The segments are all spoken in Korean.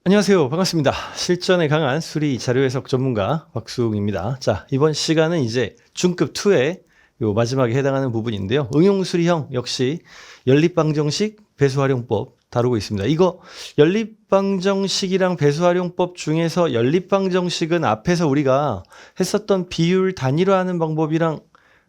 안녕하세요. 반갑습니다. 실전에 강한 수리 자료 해석 전문가 박수웅입니다. 자, 이번 시간은 이제 중급 2의 요 마지막에 해당하는 부분인데요. 응용 수리형 역시 연립방정식 배수활용법 다루고 있습니다. 이거 연립방정식이랑 배수활용법 중에서 연립방정식은 앞에서 우리가 했었던 비율 단위로하는 방법이랑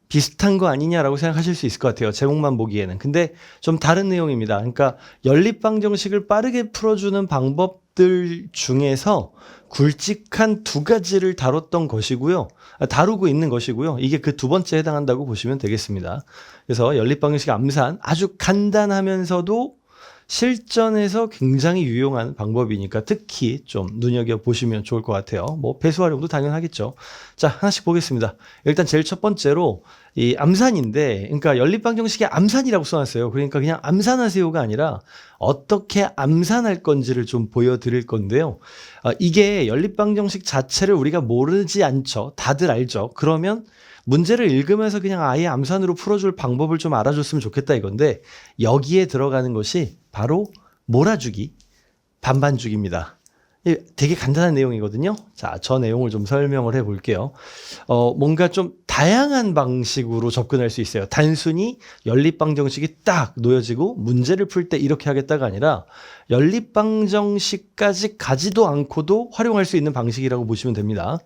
비슷한 거 아니냐라고 생각하실 수 있을 것 같아요. 제목만 보기에는. 근데 좀 다른 내용입니다. 그러니까 연립방정식을 빠르게 풀어주는 방법들 중에서 굵직한 두 가지를 다뤘던 것이고요. 다루고 있는 것이고요. 이게 그 두 번째에 해당한다고 보시면 되겠습니다. 그래서 연립방정식 암산 아주 간단하면서도 실전에서 굉장히 유용한 방법이니까 특히 좀 눈여겨보시면 좋을 것 같아요. 뭐 배수활용도 당연하겠죠. 자, 하나씩 보겠습니다. 일단 제일 첫 번째로 이 암산인데, 그러니까 연립방정식에 암산이라고 써놨어요. 그러니까 그냥 암산하세요가 아니라 어떻게 암산할 건지를 좀 보여드릴 건데요. 이게 연립방정식 자체를 우리가 모르지 않죠. 다들 알죠. 그러면 문제를 읽으면서 그냥 아예 암산으로 풀어줄 방법을 좀 알아줬으면 좋겠다 이건데, 여기에 들어가는 것이 바로 몰아주기, 반반주기입니다. 되게 간단한 내용이거든요. 자, 저 내용을 좀 설명을 해볼게요. 뭔가 좀 다양한 방식으로 접근할 수 있어요. 단순히 연립방정식이 딱 놓여지고 문제를 풀 때 이렇게 하겠다가 아니라 연립방정식까지 가지도 않고도 활용할 수 있는 방식이라고 보시면 됩니다.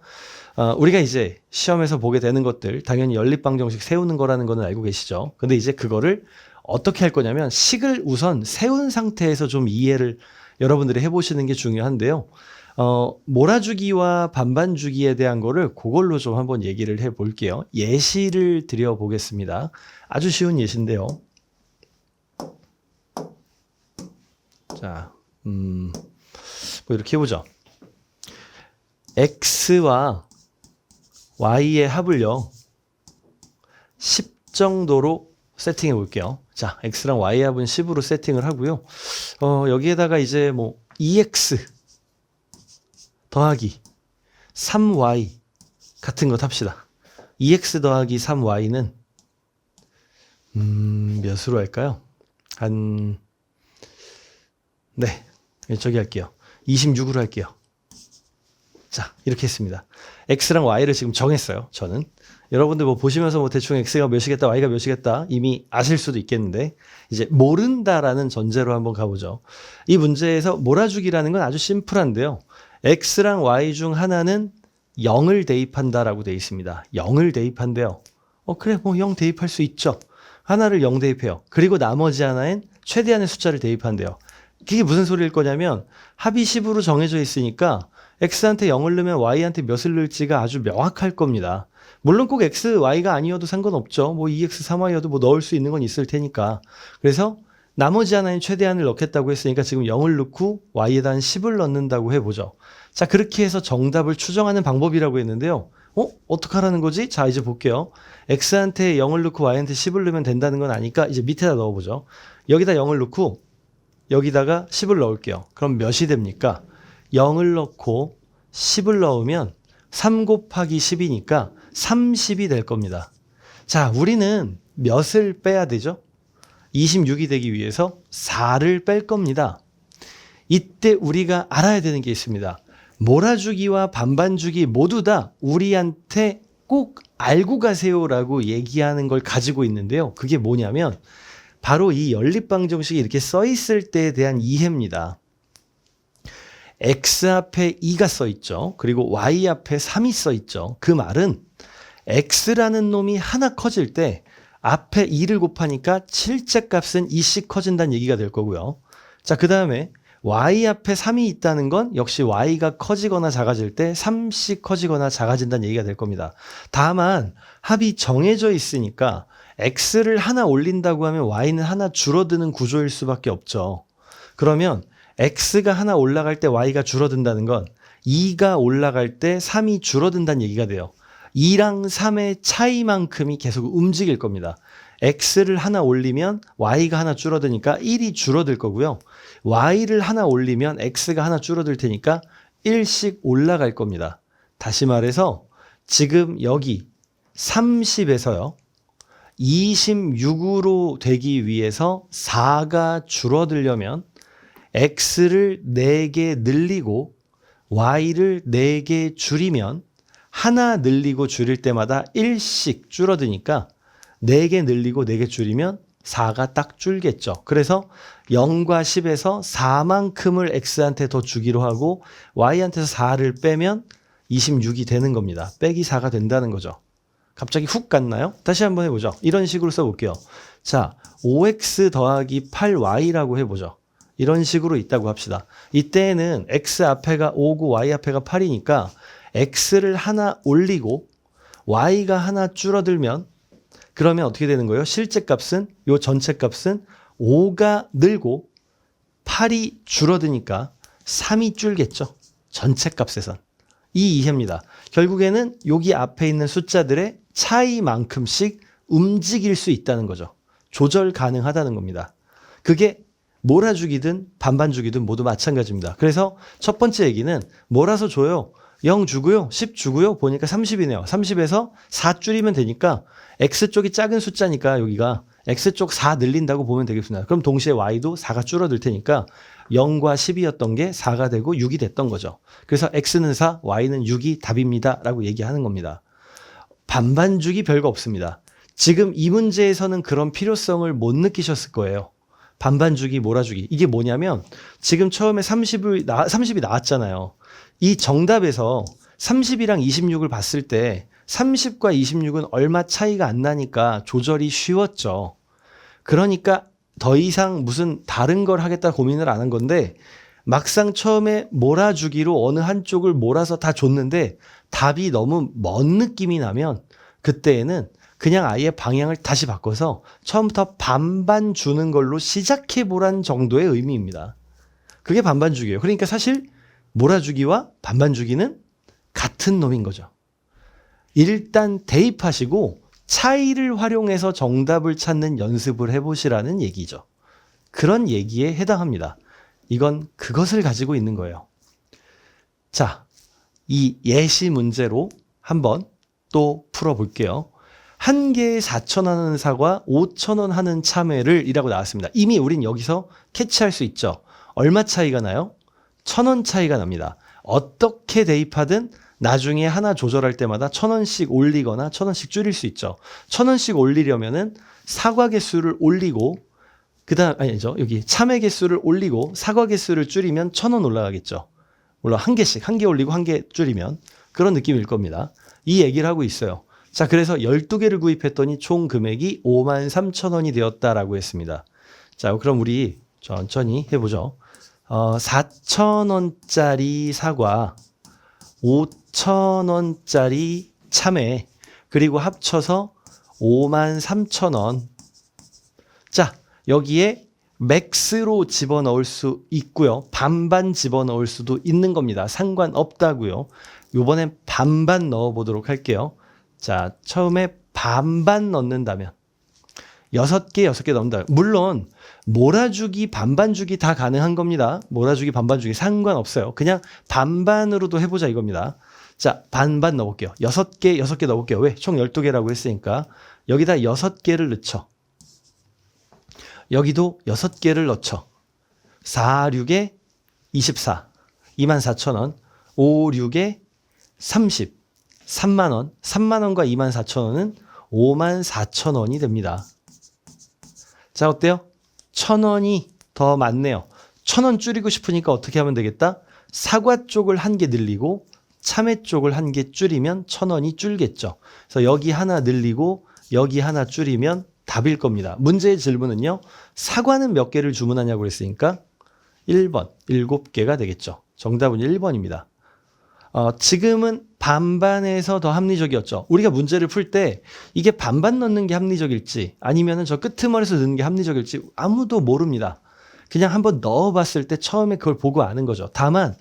우리가 이제 시험에서 보게 되는 것들, 당연히 연립방정식 세우는 거라는 거는 알고 계시죠? 근데 이제 그거를 어떻게 할 거냐면 식을 우선 세운 상태에서 좀 이해를 여러분들이 해보시는 게 중요한데요. 몰아주기와 반반주기에 대한 거를 그걸로 좀 한번 얘기를 해볼게요. 예시를 드려보겠습니다. 아주 쉬운 예시인데요. 자, 뭐 이렇게 해보죠. X와 Y의 합을요, 10 정도로 세팅해 볼게요. 자, X랑 Y의 합은 10으로 세팅을 하고요. 여기에다가 이제 뭐 2X 더하기 3Y 같은 것 합시다. 2X 더하기 3Y는 몇으로 할까요? 네, 저기 할게요. 26으로 할게요. 자, 이렇게 했습니다. X랑 Y를 지금 정했어요. 저는. 여러분들 뭐 보시면서 뭐 대충 X가 몇이겠다, Y가 몇이겠다 이미 아실 수도 있겠는데, 이제 모른다라는 전제로 한번 가보죠. 이 문제에서 몰아주기라는 건 아주 심플한데요. X랑 Y 중 하나는 0을 대입한다라고 되어 있습니다. 0을 대입한대요. 그래, 뭐 0 대입할 수 있죠. 하나를 0 대입해요. 그리고 나머지 하나엔 최대한의 숫자를 대입한대요. 그게 무슨 소리일 거냐면 합이 10으로 정해져 있으니까 X한테 0을 넣으면 Y한테 몇을 넣을지가 아주 명확할 겁니다. 물론 꼭 X, Y가 아니어도 상관없죠. 뭐 2X, 3Y여도 뭐 넣을 수 있는 건 있을 테니까. 그래서 나머지 하나인 최대한을 넣겠다고 했으니까 지금 0을 넣고 Y에다 10을 넣는다고 해보죠. 자, 그렇게 해서 정답을 추정하는 방법이라고 했는데요. 어떻게 하라는 거지? 자, 이제 볼게요. X한테 0을 넣고 Y한테 10을 넣으면 된다는 건 아니까 이제 밑에다 넣어보죠. 여기다 0을 넣고 여기다가 10을 넣을게요. 그럼 몇이 됩니까? 0을 넣고 10을 넣으면 3 곱하기 10이니까 30이 될 겁니다. 자, 우리는 몇을 빼야 되죠? 26이 되기 위해서 4를 뺄 겁니다. 이때 우리가 알아야 되는 게 있습니다. 몰아주기와 반반주기 모두 다 우리한테 꼭 알고 가세요라고 얘기하는 걸 가지고 있는데요. 그게 뭐냐면 바로 이 연립방정식이 이렇게 써 있을 때에 대한 이해입니다. X 앞에 2가 써 있죠. 그리고 Y 앞에 3이 써 있죠. 그 말은 X라는 놈이 하나 커질 때 앞에 2를 곱하니까 7째 값은 2씩 커진다는 얘기가 될 거고요. 자, 그 다음에 Y 앞에 3이 있다는 건 역시 Y가 커지거나 작아질 때 3씩 커지거나 작아진다는 얘기가 될 겁니다. 다만 합이 정해져 있으니까 X를 하나 올린다고 하면 Y는 하나 줄어드는 구조일 수밖에 없죠. 그러면 X가 하나 올라갈 때 Y가 줄어든다는 건 2가 올라갈 때 3이 줄어든다는 얘기가 돼요. 2랑 3의 차이만큼이 계속 움직일 겁니다. X를 하나 올리면 Y가 하나 줄어드니까 1이 줄어들 거고요. Y를 하나 올리면 X가 하나 줄어들 테니까 1씩 올라갈 겁니다. 다시 말해서 지금 여기 30에서요. 26으로 되기 위해서 4가 줄어들려면 x를 4개 늘리고 y를 4개 줄이면 하나 늘리고 줄일 때마다 1씩 줄어드니까 4개 늘리고 4개 줄이면 4가 딱 줄겠죠. 그래서 0과 10에서 4만큼을 x한테 더 주기로 하고 y한테서 4를 빼면 26이 되는 겁니다. 빼기 4가 된다는 거죠. 갑자기 훅 갔나요? 다시 한번 해보죠. 이런 식으로 써볼게요. 자, 5x 더하기 8y라고 해보죠. 이런 식으로 있다고 합시다. 이때에는 x 앞에가 5고 y 앞에가 8이니까 x를 하나 올리고 y가 하나 줄어들면 그러면 어떻게 되는 거예요? 실제 값은 요 전체 값은 5가 늘고 8이 줄어드니까 3이 줄겠죠. 전체 값에선. 이 이해입니다. 결국에는 여기 앞에 있는 숫자들의 차이만큼씩 움직일 수 있다는 거죠. 조절 가능하다는 겁니다. 그게 몰아주기든 반반주기든 모두 마찬가지입니다. 그래서 첫 번째 얘기는 몰아서 줘요. 0 주고요. 10 주고요. 보니까 30이네요. 30에서 4 줄이면 되니까 X쪽이 작은 숫자니까 여기가 X쪽 4 늘린다고 보면 되겠습니다. 그럼 동시에 Y도 4가 줄어들 테니까 0과 10이었던 게 4가 되고 6이 됐던 거죠. 그래서 X는 4, Y는 6이 답입니다. 라고 얘기하는 겁니다. 반반주기 별거 없습니다. 지금 이 문제에서는 그런 필요성을 못 느끼셨을 거예요. 반반주기, 몰아주기. 이게 뭐냐면 지금 처음에 30이 나왔잖아요. 이 정답에서 30이랑 26을 봤을 때 30과 26은 얼마 차이가 안 나니까 조절이 쉬웠죠. 그러니까 더 이상 무슨 다른 걸 하겠다 고민을 안 한 건데 막상 처음에 몰아주기로 어느 한쪽을 몰아서 다 줬는데 답이 너무 먼 느낌이 나면 그때에는 그냥 아예 방향을 다시 바꿔서 처음부터 반반 주는 걸로 시작해보란 정도의 의미입니다. 그게 반반주기예요. 그러니까 사실 몰아주기와 반반주기는 같은 놈인 거죠. 일단 대입하시고 차이를 활용해서 정답을 찾는 연습을 해보시라는 얘기죠. 그런 얘기에 해당합니다. 이건 그것을 가지고 있는 거예요. 자, 이 예시 문제로 한번 또 풀어볼게요. 한 개에 4,000원 하는 사과, 5,000원 하는 참외를 이라고 나왔습니다. 이미 우린 여기서 캐치할 수 있죠. 얼마 차이가 나요? 1,000원 차이가 납니다. 어떻게 대입하든 나중에 하나 조절할 때마다 1,000원씩 올리거나 1,000원씩 줄일 수 있죠. 1,000원씩 올리려면은 사과 개수를 올리고 아니죠. 여기 참외 개수를 올리고 사과 개수를 줄이면 1,000원 올라가겠죠. 물론 한 개씩, 한 개 올리고 한 개 줄이면 그런 느낌일 겁니다. 이 얘기를 하고 있어요. 자, 그래서 12개를 구입했더니 총 금액이 53,000원이 되었다라고 했습니다. 자, 그럼 우리 천천히 해보죠. 4,000원짜리 사과, 5,000원짜리 참외, 그리고 합쳐서 53,000원. 자, 여기에 맥스로 집어넣을 수 있고요. 반반 집어넣을 수도 있는 겁니다. 상관없다고요. 이번엔 반반 넣어보도록 할게요. 자, 처음에 반반 넣는다면 6개 넣는다. 물론 몰아주기, 반반주기 다 가능한 겁니다. 몰아주기, 반반주기 상관없어요. 그냥 반반으로도 해보자 이겁니다. 자, 반반 넣어볼게요. 6개 넣어볼게요. 왜? 총 12개라고 했으니까 여기다 6개를 넣죠. 여기도 6개를 넣죠. 4, 6에 24, 24,000원, 5, 6에 30, 3만원, 3만원과 24,000원은 54,000원이 됩니다. 자, 어때요? 1,000원이 더 많네요. 1,000원 줄이고 싶으니까 어떻게 하면 되겠다? 사과 쪽을 한 개 늘리고 참외 쪽을 한 개 줄이면 1,000원이 줄겠죠. 그래서 여기 하나 늘리고 여기 하나 줄이면 답일 겁니다. 문제의 질문은요. 사과는 몇 개를 주문하냐고 그랬으니까 1번, 7개가 되겠죠. 정답은 1번입니다. 지금은 반반에서 더 합리적이었죠. 우리가 문제를 풀 때 이게 반반 넣는 게 합리적일지 아니면 저 끄트머리에서 넣는 게 합리적일지 아무도 모릅니다. 그냥 한번 넣어봤을 때 처음에 그걸 보고 아는 거죠. 다만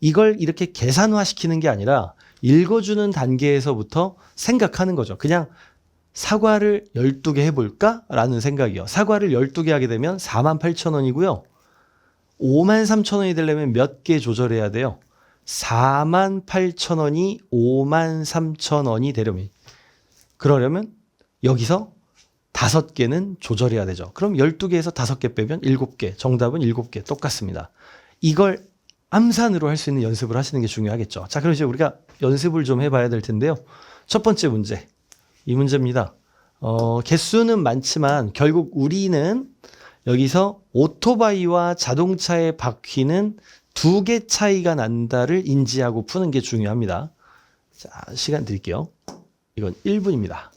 이걸 이렇게 계산화시키는 게 아니라 읽어주는 단계에서부터 생각하는 거죠. 그냥 사과를 12개 해볼까? 라는 생각이요. 사과를 12개 하게 되면 48,000원이고요. 53,000원이 되려면 몇 개 조절해야 돼요? 48,000원이 53,000원이 되려면 그러려면 여기서 5개는 조절해야 되죠. 그럼 12개에서 5개 빼면 7개. 정답은 7개. 똑같습니다. 이걸 암산으로 할 수 있는 연습을 하시는 게 중요하겠죠. 자, 그럼 이제 우리가 연습을 좀 해봐야 될 텐데요. 첫 번째 문제. 이 문제입니다. 개수는 많지만 결국 우리는 여기서 오토바이와 자동차의 바퀴는 2개 차이가 난다를 인지하고 푸는 게 중요합니다. 자, 시간 드릴게요. 이건 1분입니다.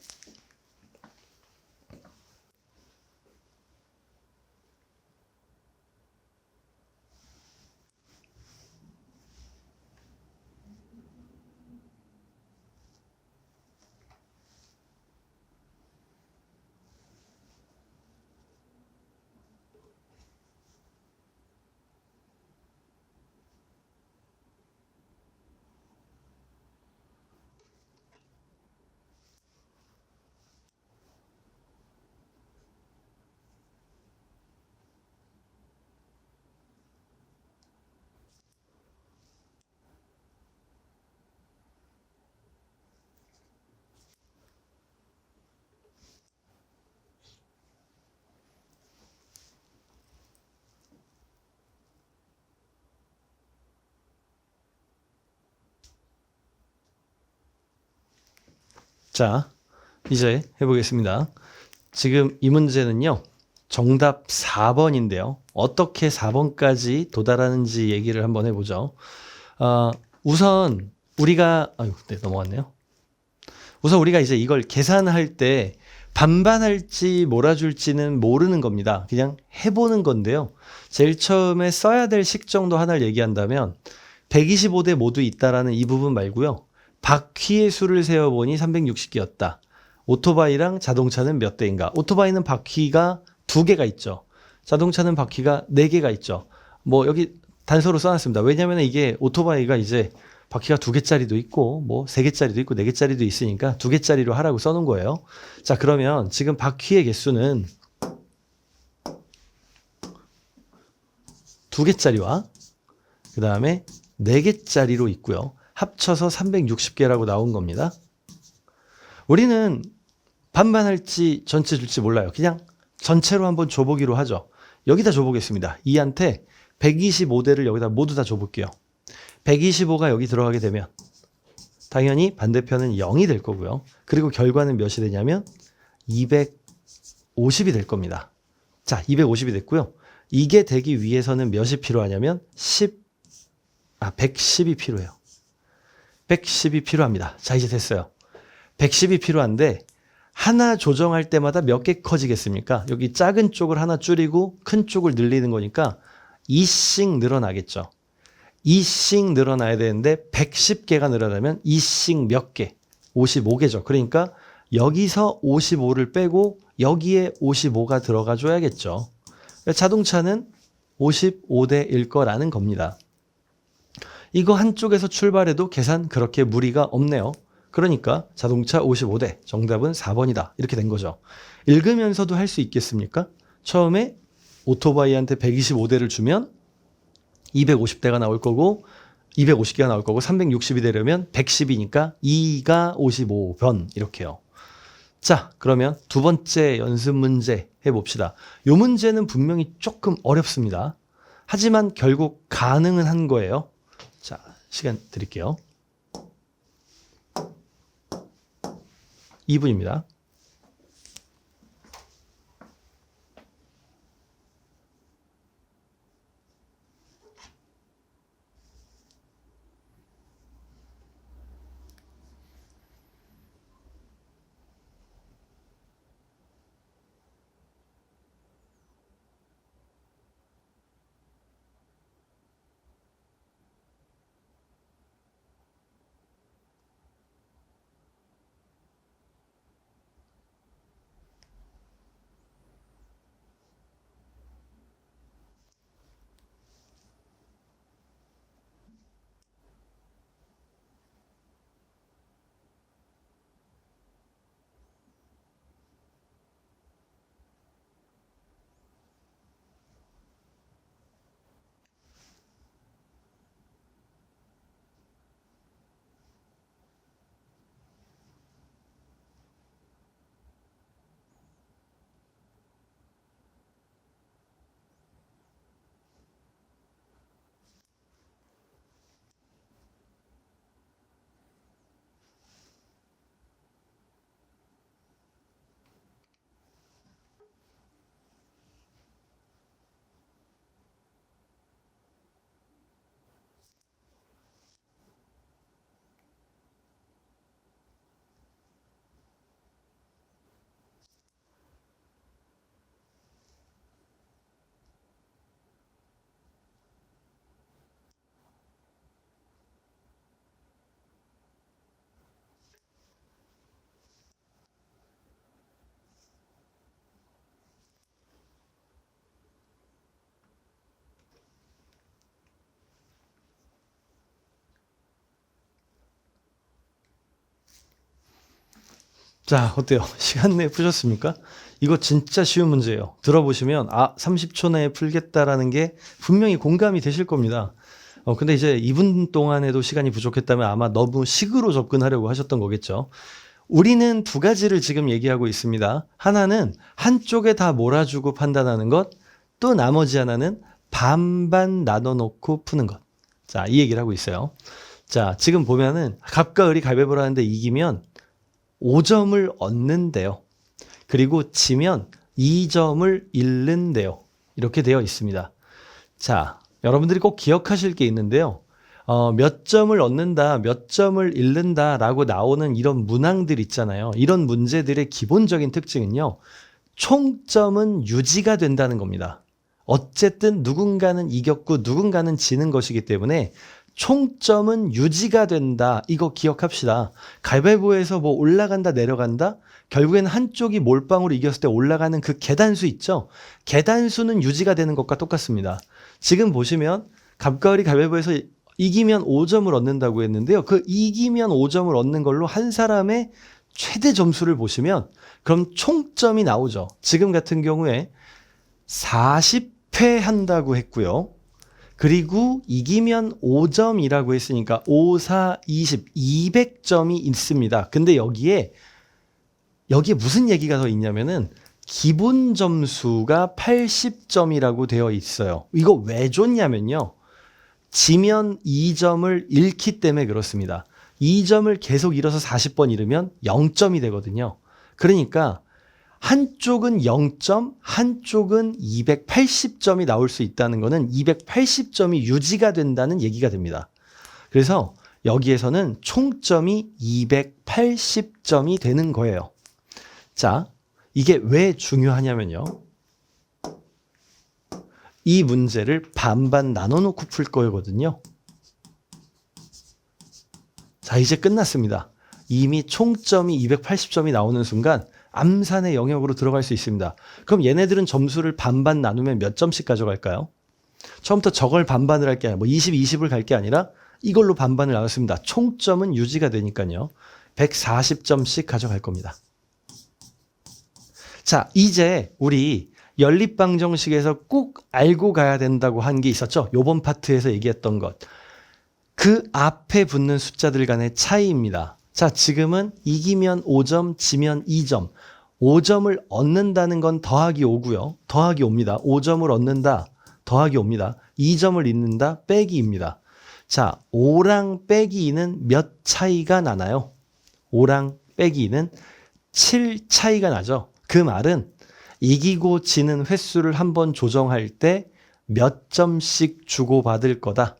자, 이제 해보겠습니다. 지금 이 문제는요, 정답 4번인데요. 어떻게 4번까지 도달하는지 얘기를 한번 해보죠. 우선 우리가, 네, 넘어갔네요. 우선 우리가 이제 이걸 계산할 때 반반할지 몰아줄지는 모르는 겁니다. 그냥 해보는 건데요. 제일 처음에 써야 될 식정도 하나를 얘기한다면 125대 모두 있다라는 이 부분 말고요. 바퀴의 수를 세어보니 360개였다. 오토바이랑 자동차는 몇 대인가? 오토바이는 바퀴가 2개가 있죠. 자동차는 바퀴가 4개가 있죠. 뭐 여기 단서로 써놨습니다. 왜냐하면 이게 오토바이가 이제 바퀴가 2개짜리도 있고 뭐 3개짜리도 있고 4개짜리도 있으니까 2개짜리로 하라고 써놓은 거예요. 자, 그러면 지금 바퀴의 개수는 2개짜리와 그 다음에 4개짜리로 있고요. 합쳐서 360개라고 나온 겁니다. 우리는 반반할지 전체 줄지 몰라요. 그냥 전체로 한번 줘보기로 하죠. 여기다 줘보겠습니다. 2한테 125대를 여기다 모두 다 줘볼게요. 125가 여기 들어가게 되면 당연히 반대편은 0이 될 거고요. 그리고 결과는 몇이 되냐면 250이 될 겁니다. 자, 250이 됐고요. 이게 되기 위해서는 몇이 필요하냐면 110이 필요해요. 110이 필요합니다. 자, 이제 됐어요. 110이 필요한데 하나 조정할 때마다 몇 개 커지겠습니까? 여기 작은 쪽을 하나 줄이고 큰 쪽을 늘리는 거니까 2씩 늘어나겠죠. 2씩 늘어나야 되는데 110개가 늘어나면 2씩 몇 개? 55개죠. 그러니까 여기서 55를 빼고 여기에 55가 들어가 줘야겠죠. 자동차는 55대일 거라는 겁니다. 이거 한쪽에서 출발해도 계산 그렇게 무리가 없네요. 그러니까 자동차 55대, 정답은 4번이다. 이렇게 된 거죠. 읽으면서도 할 수 있겠습니까? 처음에 오토바이한테 125대를 주면 250대가 나올 거고 250개가 나올 거고 360이 되려면 110이니까 2가 55번 이렇게요. 자, 그러면 두 번째 연습 문제 해봅시다. 이 문제는 분명히 조금 어렵습니다. 하지만 결국 가능은 한 거예요. 자, 시간 드릴게요. 2분입니다. 자, 어때요? 시간 내에 푸셨습니까? 이거 진짜 쉬운 문제예요. 들어보시면 30초 내에 풀겠다라는 게 분명히 공감이 되실 겁니다. 근데 이제 2분 동안에도 시간이 부족했다면 아마 너무 식으로 접근하려고 하셨던 거겠죠. 우리는 두 가지를 지금 얘기하고 있습니다. 하나는 한쪽에 다 몰아주고 판단하는 것, 또 나머지 하나는 반반 나눠놓고 푸는 것. 자, 이 얘기를 하고 있어요. 자, 지금 보면은 갑과 을이 가위바위보를 하는데 이기면 5점을 얻는데요. 그리고 지면 2점을 잃는데요. 이렇게 되어 있습니다. 자, 여러분들이 꼭 기억하실 게 있는데요. 몇 점을 얻는다, 몇 점을 잃는다 라고 나오는 이런 문항들 있잖아요. 이런 문제들의 기본적인 특징은요. 총점은 유지가 된다는 겁니다. 어쨌든 누군가는 이겼고 누군가는 지는 것이기 때문에 총점은 유지가 된다. 이거 기억합시다. 가위바위보에서 뭐 올라간다 내려간다? 결국에는 한쪽이 몰빵으로 이겼을 때 올라가는 그 계단수 있죠? 계단수는 유지가 되는 것과 똑같습니다. 지금 보시면 갑과 을이 가위바위보에서 이기면 5점을 얻는다고 했는데요. 그 이기면 5점을 얻는 걸로 한 사람의 최대 점수를 보시면 그럼 총점이 나오죠. 지금 같은 경우에 40회 한다고 했고요. 그리고 이기면 5점이라고 했으니까 5, 4, 20, 200점이 있습니다. 근데 여기에 무슨 얘기가 더 있냐면은 기본 점수가 80점이라고 되어 있어요. 이거 왜 줬냐면요. 지면 2점을 잃기 때문에 그렇습니다. 2점을 계속 잃어서 40번 잃으면 0점이 되거든요. 그러니까 한쪽은 0점, 한쪽은 280점이 나올 수 있다는 것은 280점이 유지가 된다는 얘기가 됩니다. 그래서 여기에서는 총점이 280점이 되는 거예요. 자, 이게 왜 중요하냐면요. 이 문제를 반반 나눠놓고 풀 거거든요. 자, 이제 끝났습니다. 이미 총점이 280점이 나오는 순간 암산의 영역으로 들어갈 수 있습니다. 그럼 얘네들은 점수를 반반 나누면 몇 점씩 가져갈까요? 처음부터 저걸 반반을 할 게 아니라 20, 20을 갈 게 아니라 이걸로 반반을 나눴습니다. 총점은 유지가 되니까요. 140점씩 가져갈 겁니다. 자, 이제 우리 연립방정식에서 꼭 알고 가야 된다고 한 게 있었죠. 요번 파트에서 얘기했던 것. 그 앞에 붙는 숫자들 간의 차이입니다. 자, 지금은 이기면 5점, 지면 2점. 5점을 얻는다는 건 더하기 5고요. 더하기 5입니다. 5점을 얻는다, 더하기 5입니다. 2점을 잃는다, 빼기 2입니다. 자, 5랑 빼기 2는 몇 차이가 나나요? 5랑 빼기 2는 7 차이가 나죠. 그 말은 이기고 지는 횟수를 한번 조정할 때 몇 점씩 주고받을 거다.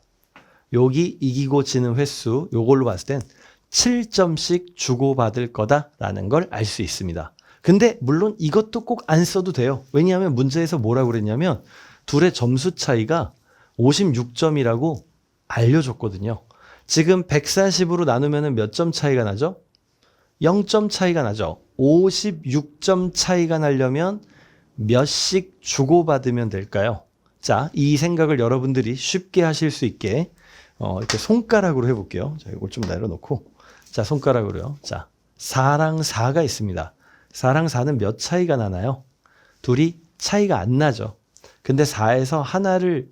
여기 이기고 지는 횟수, 요걸로 봤을 땐 7점씩 주고받을 거다라는 걸 알 수 있습니다. 근데 물론 이것도 꼭 안 써도 돼요. 왜냐하면 문제에서 뭐라고 그랬냐면 둘의 점수 차이가 56점이라고 알려줬거든요. 지금 140으로 나누면 몇 점 차이가 나죠? 0점 차이가 나죠. 56점 차이가 나려면 몇씩 주고받으면 될까요? 자, 이 생각을 여러분들이 쉽게 하실 수 있게 이렇게 손가락으로 해볼게요. 자, 이걸 좀 내려놓고. 자, 손가락으로요. 자, 4랑 4가 있습니다. 4랑 4는 몇 차이가 나나요? 둘이 차이가 안 나죠. 근데 4에서 하나를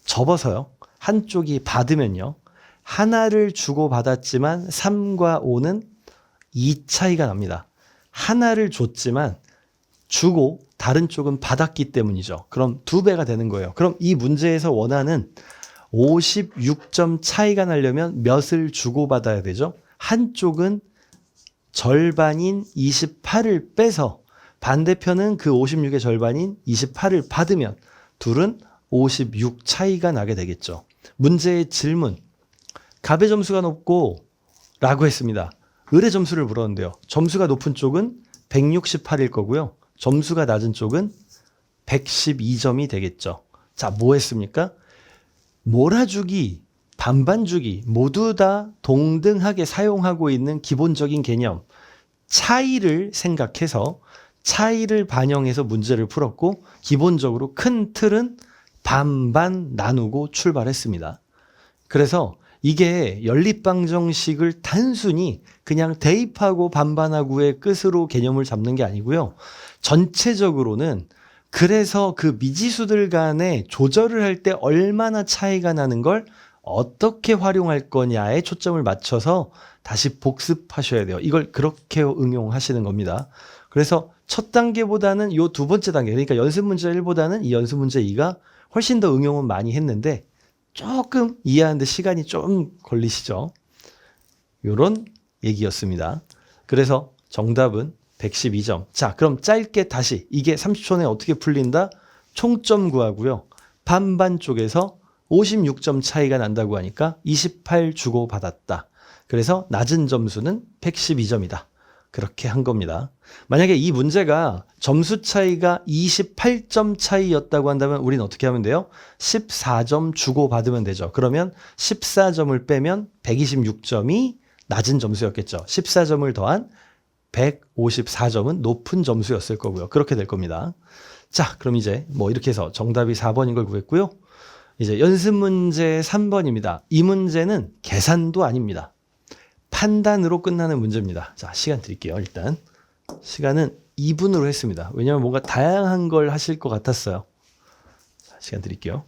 접어서요. 한쪽이 받으면요. 하나를 주고받았지만 3과 5는 2 차이가 납니다. 하나를 줬지만 주고 다른 쪽은 받았기 때문이죠. 그럼 2배가 되는 거예요. 그럼 이 문제에서 원하는 56점 차이가 나려면 몇을 주고받아야 되죠? 한쪽은 절반인 28을 빼서 반대편은 그 56의 절반인 28을 받으면 둘은 56 차이가 나게 되겠죠. 문제의 질문. 갑의 점수가 높고 라고 했습니다. 을의 점수를 물었는데요. 점수가 높은 쪽은 168일 거고요. 점수가 낮은 쪽은 112점이 되겠죠. 자, 뭐 했습니까? 몰아주기, 반반주기 모두 다 동등하게 사용하고 있는 기본적인 개념. 차이를 생각해서 차이를 반영해서 문제를 풀었고 기본적으로 큰 틀은 반반 나누고 출발했습니다. 그래서 이게 연립방정식을 단순히 그냥 대입하고 반반하고의 끝으로 개념을 잡는 게 아니고요. 전체적으로는 그래서 그 미지수들 간에 조절을 할 때 얼마나 차이가 나는 걸 어떻게 활용할 거냐에 초점을 맞춰서 다시 복습하셔야 돼요. 이걸 그렇게 응용하시는 겁니다. 그래서 첫 단계보다는 요 두 번째 단계, 그러니까 연습문제 1보다는 이 연습문제 2가 훨씬 더 응용은 많이 했는데 조금 이해하는데 시간이 좀 걸리시죠? 요런 얘기였습니다. 그래서 정답은 112점. 자, 그럼 짧게 다시 이게 30초 내에 어떻게 풀린다? 총점 구하고요. 반반 쪽에서 56점 차이가 난다고 하니까 28 주고 받았다. 그래서 낮은 점수는 112점이다. 그렇게 한 겁니다. 만약에 이 문제가 점수 차이가 28점 차이였다고 한다면 우리는 어떻게 하면 돼요? 14점 주고 받으면 되죠. 그러면 14점을 빼면 126점이 낮은 점수였겠죠. 14점을 더한 154점은 높은 점수였을 거고요. 그렇게 될 겁니다. 자, 그럼 이제 뭐 이렇게 해서 정답이 4번인 걸 구했고요. 이제 연습 문제 3번입니다. 이 문제는 계산도 아닙니다. 판단으로 끝나는 문제입니다. 자, 시간 드릴게요. 일단 시간은 2분으로 했습니다. 왜냐하면 뭔가 다양한 걸 하실 것 같았어요. 자, 시간 드릴게요.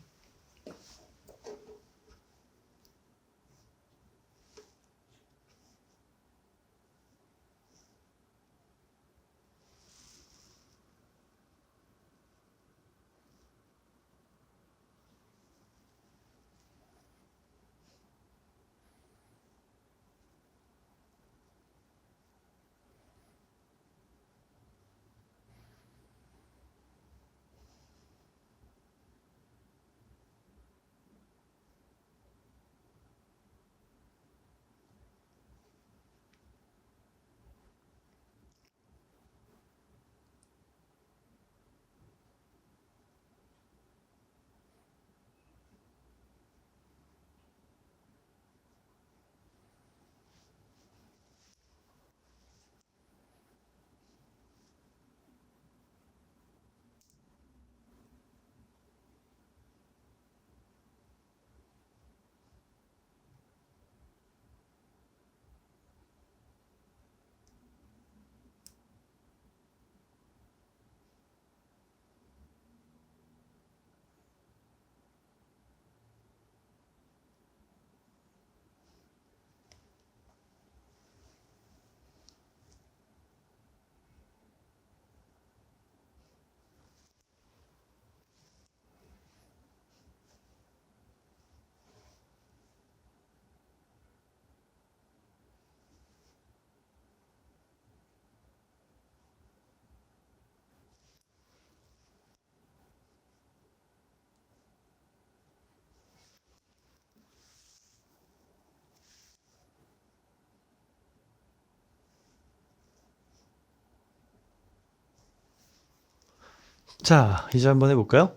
자, 이제 한번 해볼까요?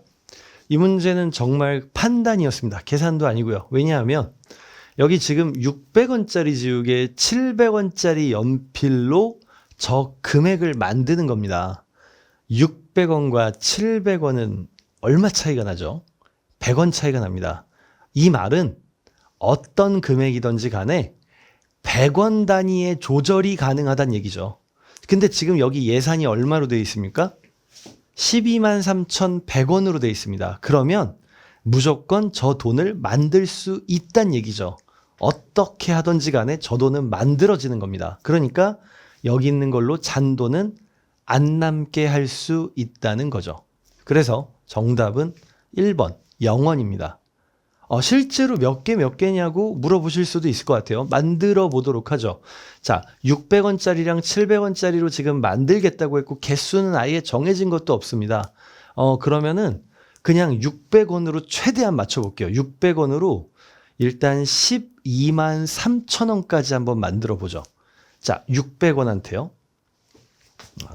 이 문제는 정말 판단이었습니다. 계산도 아니고요. 왜냐하면 여기 지금 600원짜리 지우개 700원짜리 연필로 저 금액을 만드는 겁니다. 600원과 700원은 얼마 차이가 나죠? 100원 차이가 납니다. 이 말은 어떤 금액이든지 간에 100원 단위의 조절이 가능하다는 얘기죠. 근데 지금 여기 예산이 얼마로 되어 있습니까? 12만 3,100원으로 되어 있습니다. 그러면 무조건 저 돈을 만들 수 있다는 얘기죠. 어떻게 하든지 간에 저 돈은 만들어지는 겁니다. 그러니까 여기 있는 걸로 잔돈은 안 남게 할 수 있다는 거죠. 그래서 정답은 1번 0원입니다. 실제로 몇 개냐고 물어보실 수도 있을 것 같아요. 만들어 보도록 하죠. 자, 600원짜리랑 700원짜리로 지금 만들겠다고 했고 개수는 아예 정해진 것도 없습니다. 그러면은 그냥 600원으로 최대한 맞춰볼게요. 600원으로 일단 12만 3천원까지 한번 만들어 보죠. 자, 600원한테요.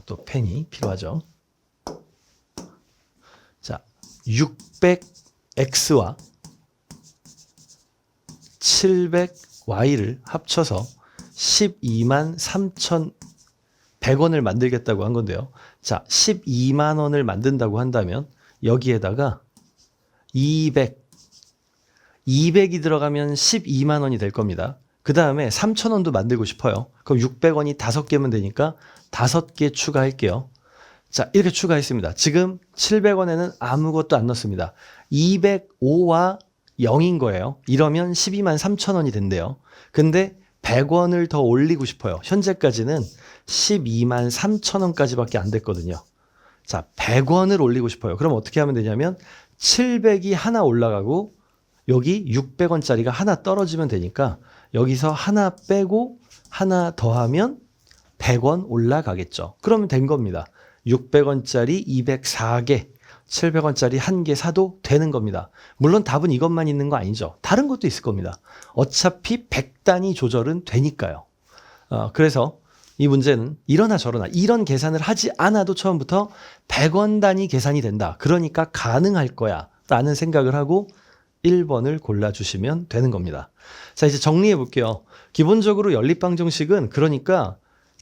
또 펜이 필요하죠. 자, 600X와 700Y를 합쳐서 12만 3,100원을 만들겠다고 한 건데요. 자, 12만 원을 만든다고 한다면 여기에다가 200이 들어가면 12만 원이 될 겁니다. 그 다음에 3,000원도 만들고 싶어요. 그럼 600원이 5개면 되니까 5개 추가할게요. 자, 이렇게 추가했습니다. 지금 700원에는 아무것도 안 넣습니다. 205와 0인 거예요. 이러면 12만 3,000원이 된대요. 근데 100원을 더 올리고 싶어요. 현재까지는 12만 3,000원까지밖에 안 됐거든요. 자, 100원을 올리고 싶어요. 그럼 어떻게 하면 되냐면 700이 하나 올라가고 여기 600원짜리가 하나 떨어지면 되니까 여기서 하나 빼고 하나 더하면 100원 올라가겠죠. 그러면 된 겁니다. 600원짜리 204개, 700원짜리 1개 사도 되는 겁니다. 물론 답은 이것만 있는 거 아니죠. 다른 것도 있을 겁니다. 어차피 100단위 조절은 되니까요. 그래서 이 문제는 이러나 저러나 이런 계산을 하지 않아도 처음부터 100원 단위 계산이 된다. 그러니까 가능할 거야 라는 생각을 하고 1번을 골라주시면 되는 겁니다. 자, 이제 정리해 볼게요. 기본적으로 연립방정식은 그러니까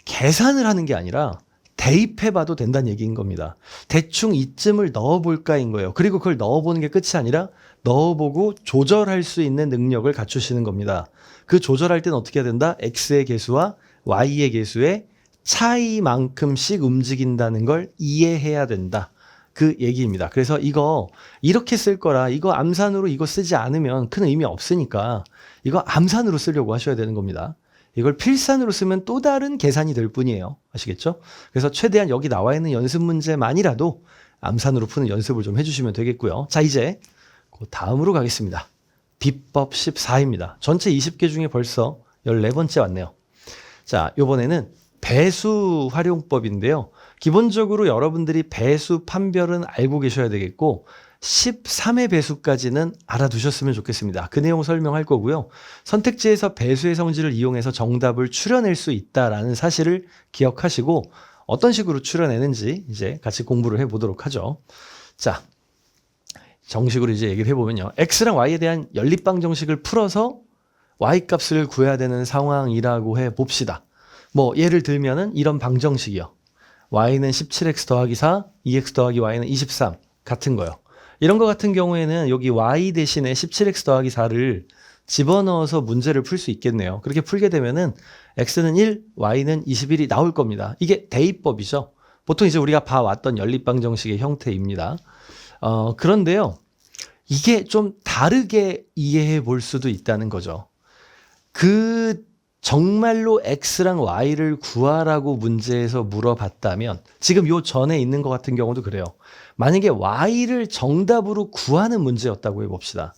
계산을 하는 게 아니라 대입해 봐도 된다는 얘기인 겁니다. 대충 이쯤을 넣어볼까인 거예요. 그리고 그걸 넣어보는 게 끝이 아니라 넣어보고 조절할 수 있는 능력을 갖추시는 겁니다. 그 조절할 때는 어떻게 해야 된다? x의 개수와 y의 개수의 차이만큼씩 움직인다는 걸 이해해야 된다. 그 얘기입니다. 그래서 이거 이렇게 쓸 거라 이거 암산으로 이거 쓰지 않으면 큰 의미 없으니까 이거 암산으로 쓰려고 하셔야 되는 겁니다. 이걸 필산으로 쓰면 또 다른 계산이 될 뿐이에요. 아시겠죠? 그래서 최대한 여기 나와 있는 연습 문제만이라도 암산으로 푸는 연습을 좀 해주시면 되겠고요. 자, 이제 그 다음으로 가겠습니다. 비법 14입니다. 전체 20개 중에 벌써 14번째 왔네요. 자, 이번에는 배수 활용법인데요. 기본적으로 여러분들이 배수 판별은 알고 계셔야 되겠고 13의 배수까지는 알아두셨으면 좋겠습니다. 그 내용 설명할 거고요. 선택지에서 배수의 성질을 이용해서 정답을 추려낼 수 있다라는 사실을 기억하시고 어떤 식으로 추려내는지 이제 같이 공부를 해보도록 하죠. 자, 정식으로 이제 얘기를 해보면요. x랑 y에 대한 연립방정식을 풀어서 y값을 구해야 되는 상황이라고 해봅시다. 뭐 예를 들면은 이런 방정식이요. y는 17x 더하기 4, 2x 더하기 y는 23 같은 거요. 이런 거 같은 경우에는 여기 y 대신에 17x 더하기 4를 집어넣어서 문제를 풀 수 있겠네요. 그렇게 풀게 되면은 x는 1, y는 21이 나올 겁니다. 이게 대입법이죠. 보통 이제 우리가 봐왔던 연립방정식의 형태입니다. 그런데요. 이게 좀 다르게 이해해 볼 수도 있다는 거죠. 정말로 x랑 y를 구하라고 문제에서 물어봤다면 지금 요 전에 있는 것 같은 경우도 그래요. 만약에 y를 정답으로 구하는 문제였다고 해봅시다.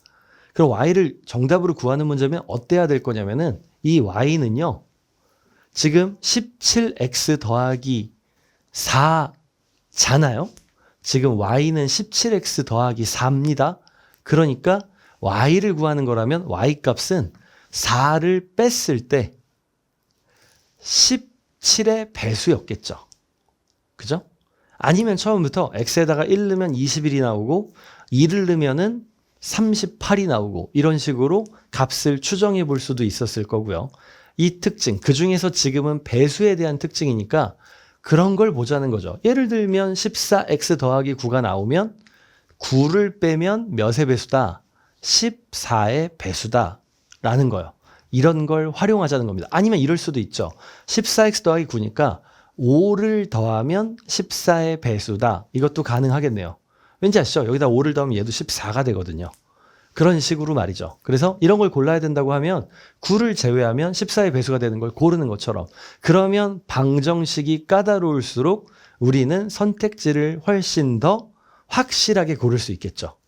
그럼 y를 정답으로 구하는 문제면 어때야 될 거냐면은 이 y는요. 지금 17x 더하기 4잖아요. 지금 y는 17x 더하기 4입니다. 그러니까 y를 구하는 거라면 y값은 4를 뺐을 때 17의 배수였겠죠. 그죠? 아니면 처음부터 x에다가 1 넣으면 21이 나오고 2를 넣으면은 38이 나오고 이런 식으로 값을 추정해 볼 수도 있었을 거고요. 이 특징, 그 중에서 지금은 배수에 대한 특징이니까 그런 걸 보자는 거죠. 예를 들면 14x 더하기 9가 나오면 9를 빼면 몇의 배수다? 14의 배수다 라는 거예요. 이런 걸 활용하자는 겁니다. 아니면 이럴 수도 있죠. 14x 더하기 9니까 5를 더하면 14의 배수다. 이것도 가능하겠네요. 왠지 아시죠? 여기다 5를 더하면 얘도 14가 되거든요. 그런 식으로 말이죠. 그래서 이런 걸 골라야 된다고 하면 9를 제외하면 14의 배수가 되는 걸 고르는 것처럼 그러면 방정식이 까다로울수록 우리는 선택지를 훨씬 더 확실하게 고를 수 있겠죠.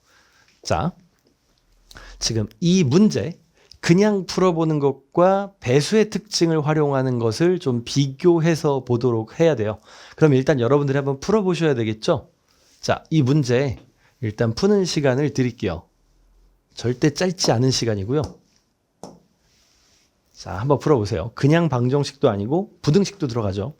자, 지금 이 문제 그냥 풀어보는 것과 배수의 특징을 활용하는 것을 좀 비교해서 보도록 해야 돼요. 그럼 일단 여러분들이 한번 풀어보셔야 되겠죠? 자, 이 문제 일단 푸는 시간을 드릴게요. 절대 짧지 않은 시간이고요. 자, 한번 풀어보세요. 그냥 방정식도 아니고 부등식도 들어가죠.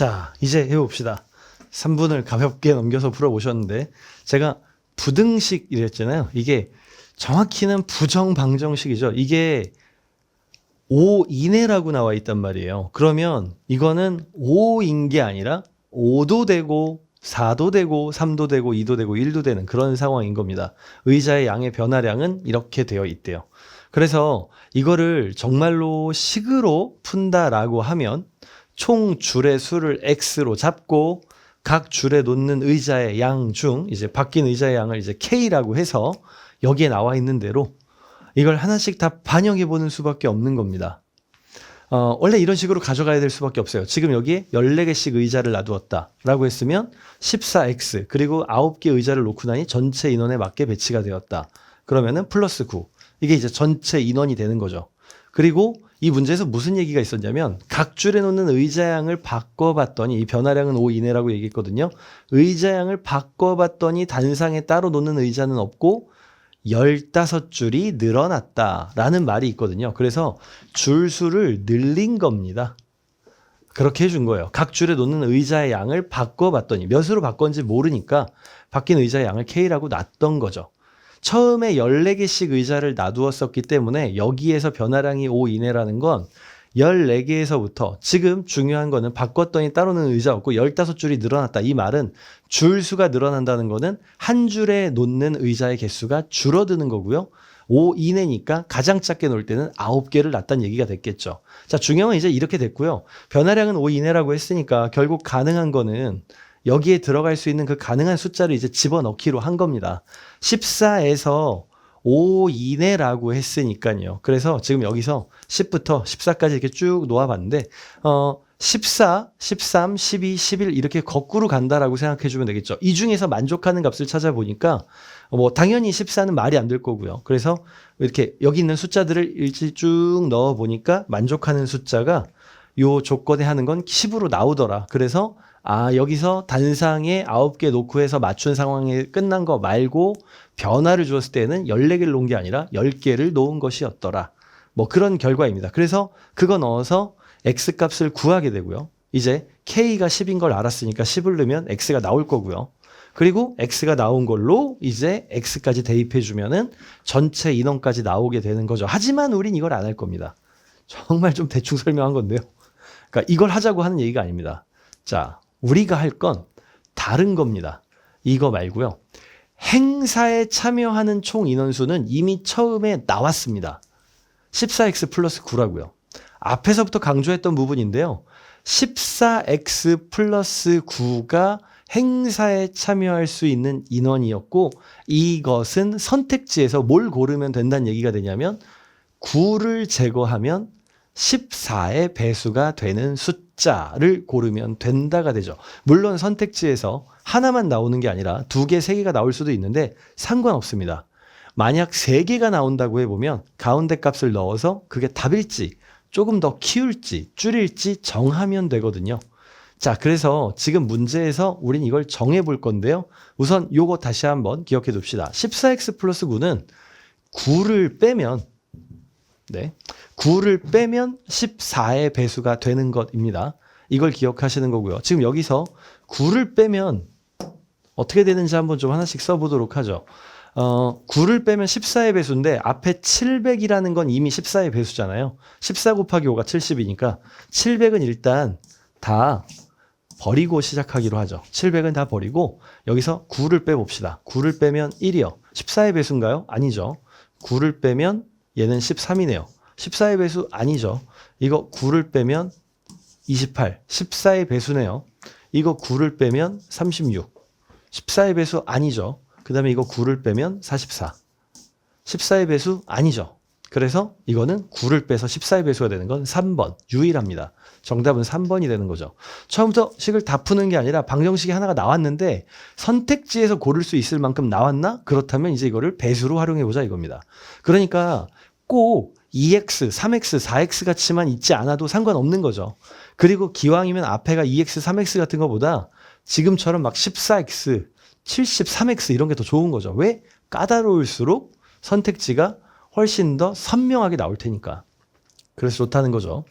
자, 이제 해봅시다. 3분을 가볍게 넘겨서 풀어보셨는데 제가 부등식이랬잖아요. 이게 정확히는 부정방정식이죠. 이게 5 이내라고 나와 있단 말이에요. 그러면 이거는 5인 게 아니라 5도 되고 4도 되고 3도 되고 2도 되고 1도 되는 그런 상황인 겁니다. 의자의 양의 변화량은 이렇게 되어 있대요. 그래서 이거를 정말로 식으로 푼다라고 하면 총 줄의 수를 x로 잡고 각 줄에 놓는 의자의 양 중 이제 바뀐 의자의 양을 이제 k라고 해서 여기에 나와 있는 대로 이걸 하나씩 다 반영해 보는 수밖에 없는 겁니다. 원래 이런 식으로 가져가야 될 수밖에 없어요. 지금 여기에 14개씩 의자를 놔두었다 라고 했으면 14x 그리고 9개 의자를 놓고 나니 전체 인원에 맞게 배치가 되었다. 그러면은 플러스 9. 이게 이제 전체 인원이 되는 거죠. 그리고 이 문제에서 무슨 얘기가 있었냐면 각 줄에 놓는 의자양을 바꿔봤더니 이 변화량은 5 이내라고 얘기했거든요. 의자양을 바꿔봤더니 단상에 따로 놓는 의자는 없고 15줄이 늘어났다라는 말이 있거든요. 그래서 줄수를 늘린 겁니다. 그렇게 해준 거예요. 각 줄에 놓는 의자의 양을 바꿔봤더니 몇으로 바꿨는지 모르니까 바뀐 의자의 양을 K라고 놨던 거죠. 처음에 14개씩 의자를 놔두었었기 때문에 여기에서 변화량이 5 이내라는 건 14개에서부터 지금 중요한 거는 바꿨더니 따로는 의자 없고 15줄이 늘어났다. 이 말은 줄 수가 늘어난다는 거는 한 줄에 놓는 의자의 개수가 줄어드는 거고요. 5 이내니까 가장 작게 놓을 때는 9개를 놨다는 얘기가 됐겠죠. 자, 중요한 이제 이렇게 됐고요. 변화량은 5 이내라고 했으니까 결국 가능한 거는 여기에 들어갈 수 있는 그 가능한 숫자를 이제 집어넣기로 한 겁니다. 14에서 5 이내라고 했으니까요. 그래서 지금 여기서 10부터 14까지 이렇게 쭉 놓아봤는데 14, 13, 12, 11 이렇게 거꾸로 간다라고 생각해 주면 되겠죠. 이 중에서 만족하는 값을 찾아보니까 뭐 당연히 14는 말이 안 될 거고요. 그래서 이렇게 여기 있는 숫자들을 일찍 쭉 넣어 보니까 만족하는 숫자가 요 조건에 하는 건 10으로 나오더라. 그래서 여기서 단상에 9개 놓고 해서 맞춘 상황에 끝난 거 말고 변화를 주었을 때는 14개를 놓은 게 아니라 10개를 놓은 것이었더라. 뭐 그런 결과입니다. 그래서 그거 넣어서 x 값을 구하게 되고요. 이제 k가 10인 걸 알았으니까 10을 넣으면 x가 나올 거고요. 그리고 x가 나온 걸로 이제 x까지 대입해 주면은 전체 인원까지 나오게 되는 거죠. 하지만 우린 이걸 안 할 겁니다. 정말 좀 대충 설명한 건데요. 그러니까 이걸 하자고 하는 얘기가 아닙니다. 자, 우리가 할 건 다른 겁니다. 이거 말고요. 행사에 참여하는 총 인원수는 이미 처음에 나왔습니다. 14x 플러스 9라고요. 앞에서부터 강조했던 부분인데요. 14x 플러스 9가 행사에 참여할 수 있는 인원이었고 이것은 선택지에서 뭘 고르면 된다는 얘기가 되냐면 9를 제거하면 14의 배수가 되는 숫자를 고르면 된다가 되죠. 물론 선택지에서 하나만 나오는 게 아니라 2개, 3개가 나올 수도 있는데 상관없습니다. 만약 3개가 나온다고 해보면 가운데 값을 넣어서 그게 답일지 조금 더 키울지 줄일지 정하면 되거든요. 자, 그래서 지금 문제에서 우린 이걸 정해 볼 건데요. 우선 요거 다시 한번 기억해 둡시다. 14x 플러스 9는 9를 빼면 9를 빼면 14의 배수가 되는 것입니다. 이걸 기억하시는 거고요. 지금 여기서 9를 빼면 어떻게 되는지 한번 좀 하나씩 써보도록 하죠. 9를 빼면 14의 배수인데 앞에 700이라는 건 이미 14의 배수잖아요. 14 곱하기 5가 70이니까 700은 일단 다 버리고 시작하기로 하죠. 700은 다 버리고 여기서 9를 빼봅시다. 9를 빼면 1이요. 14의 배수인가요? 아니죠. 9를 빼면 얘는 13이네요. 14의 배수 아니죠. 이거 9를 빼면 28. 14의 배수네요. 이거 9를 빼면 36. 14의 배수 아니죠. 그 다음에 이거 9를 빼면 44. 14의 배수 아니죠. 그래서 이거는 9를 빼서 14의 배수가 되는 건 3번. 유일합니다. 정답은 3번이 되는 거죠. 처음부터 식을 다 푸는 게 아니라 방정식이 하나가 나왔는데 선택지에서 고를 수 있을 만큼 나왔나? 그렇다면 이제 이거를 배수로 활용해보자 이겁니다. 그러니까 꼭 2x, 3x, 4x 같이만 있지 않아도 상관없는 거죠. 그리고 기왕이면 앞에가 2x, 3x 같은 것보다 지금처럼 막 14x, 73x 이런 게 더 좋은 거죠. 왜? 까다로울수록 선택지가 훨씬 더 선명하게 나올 테니까. 그래서 좋다는 거죠.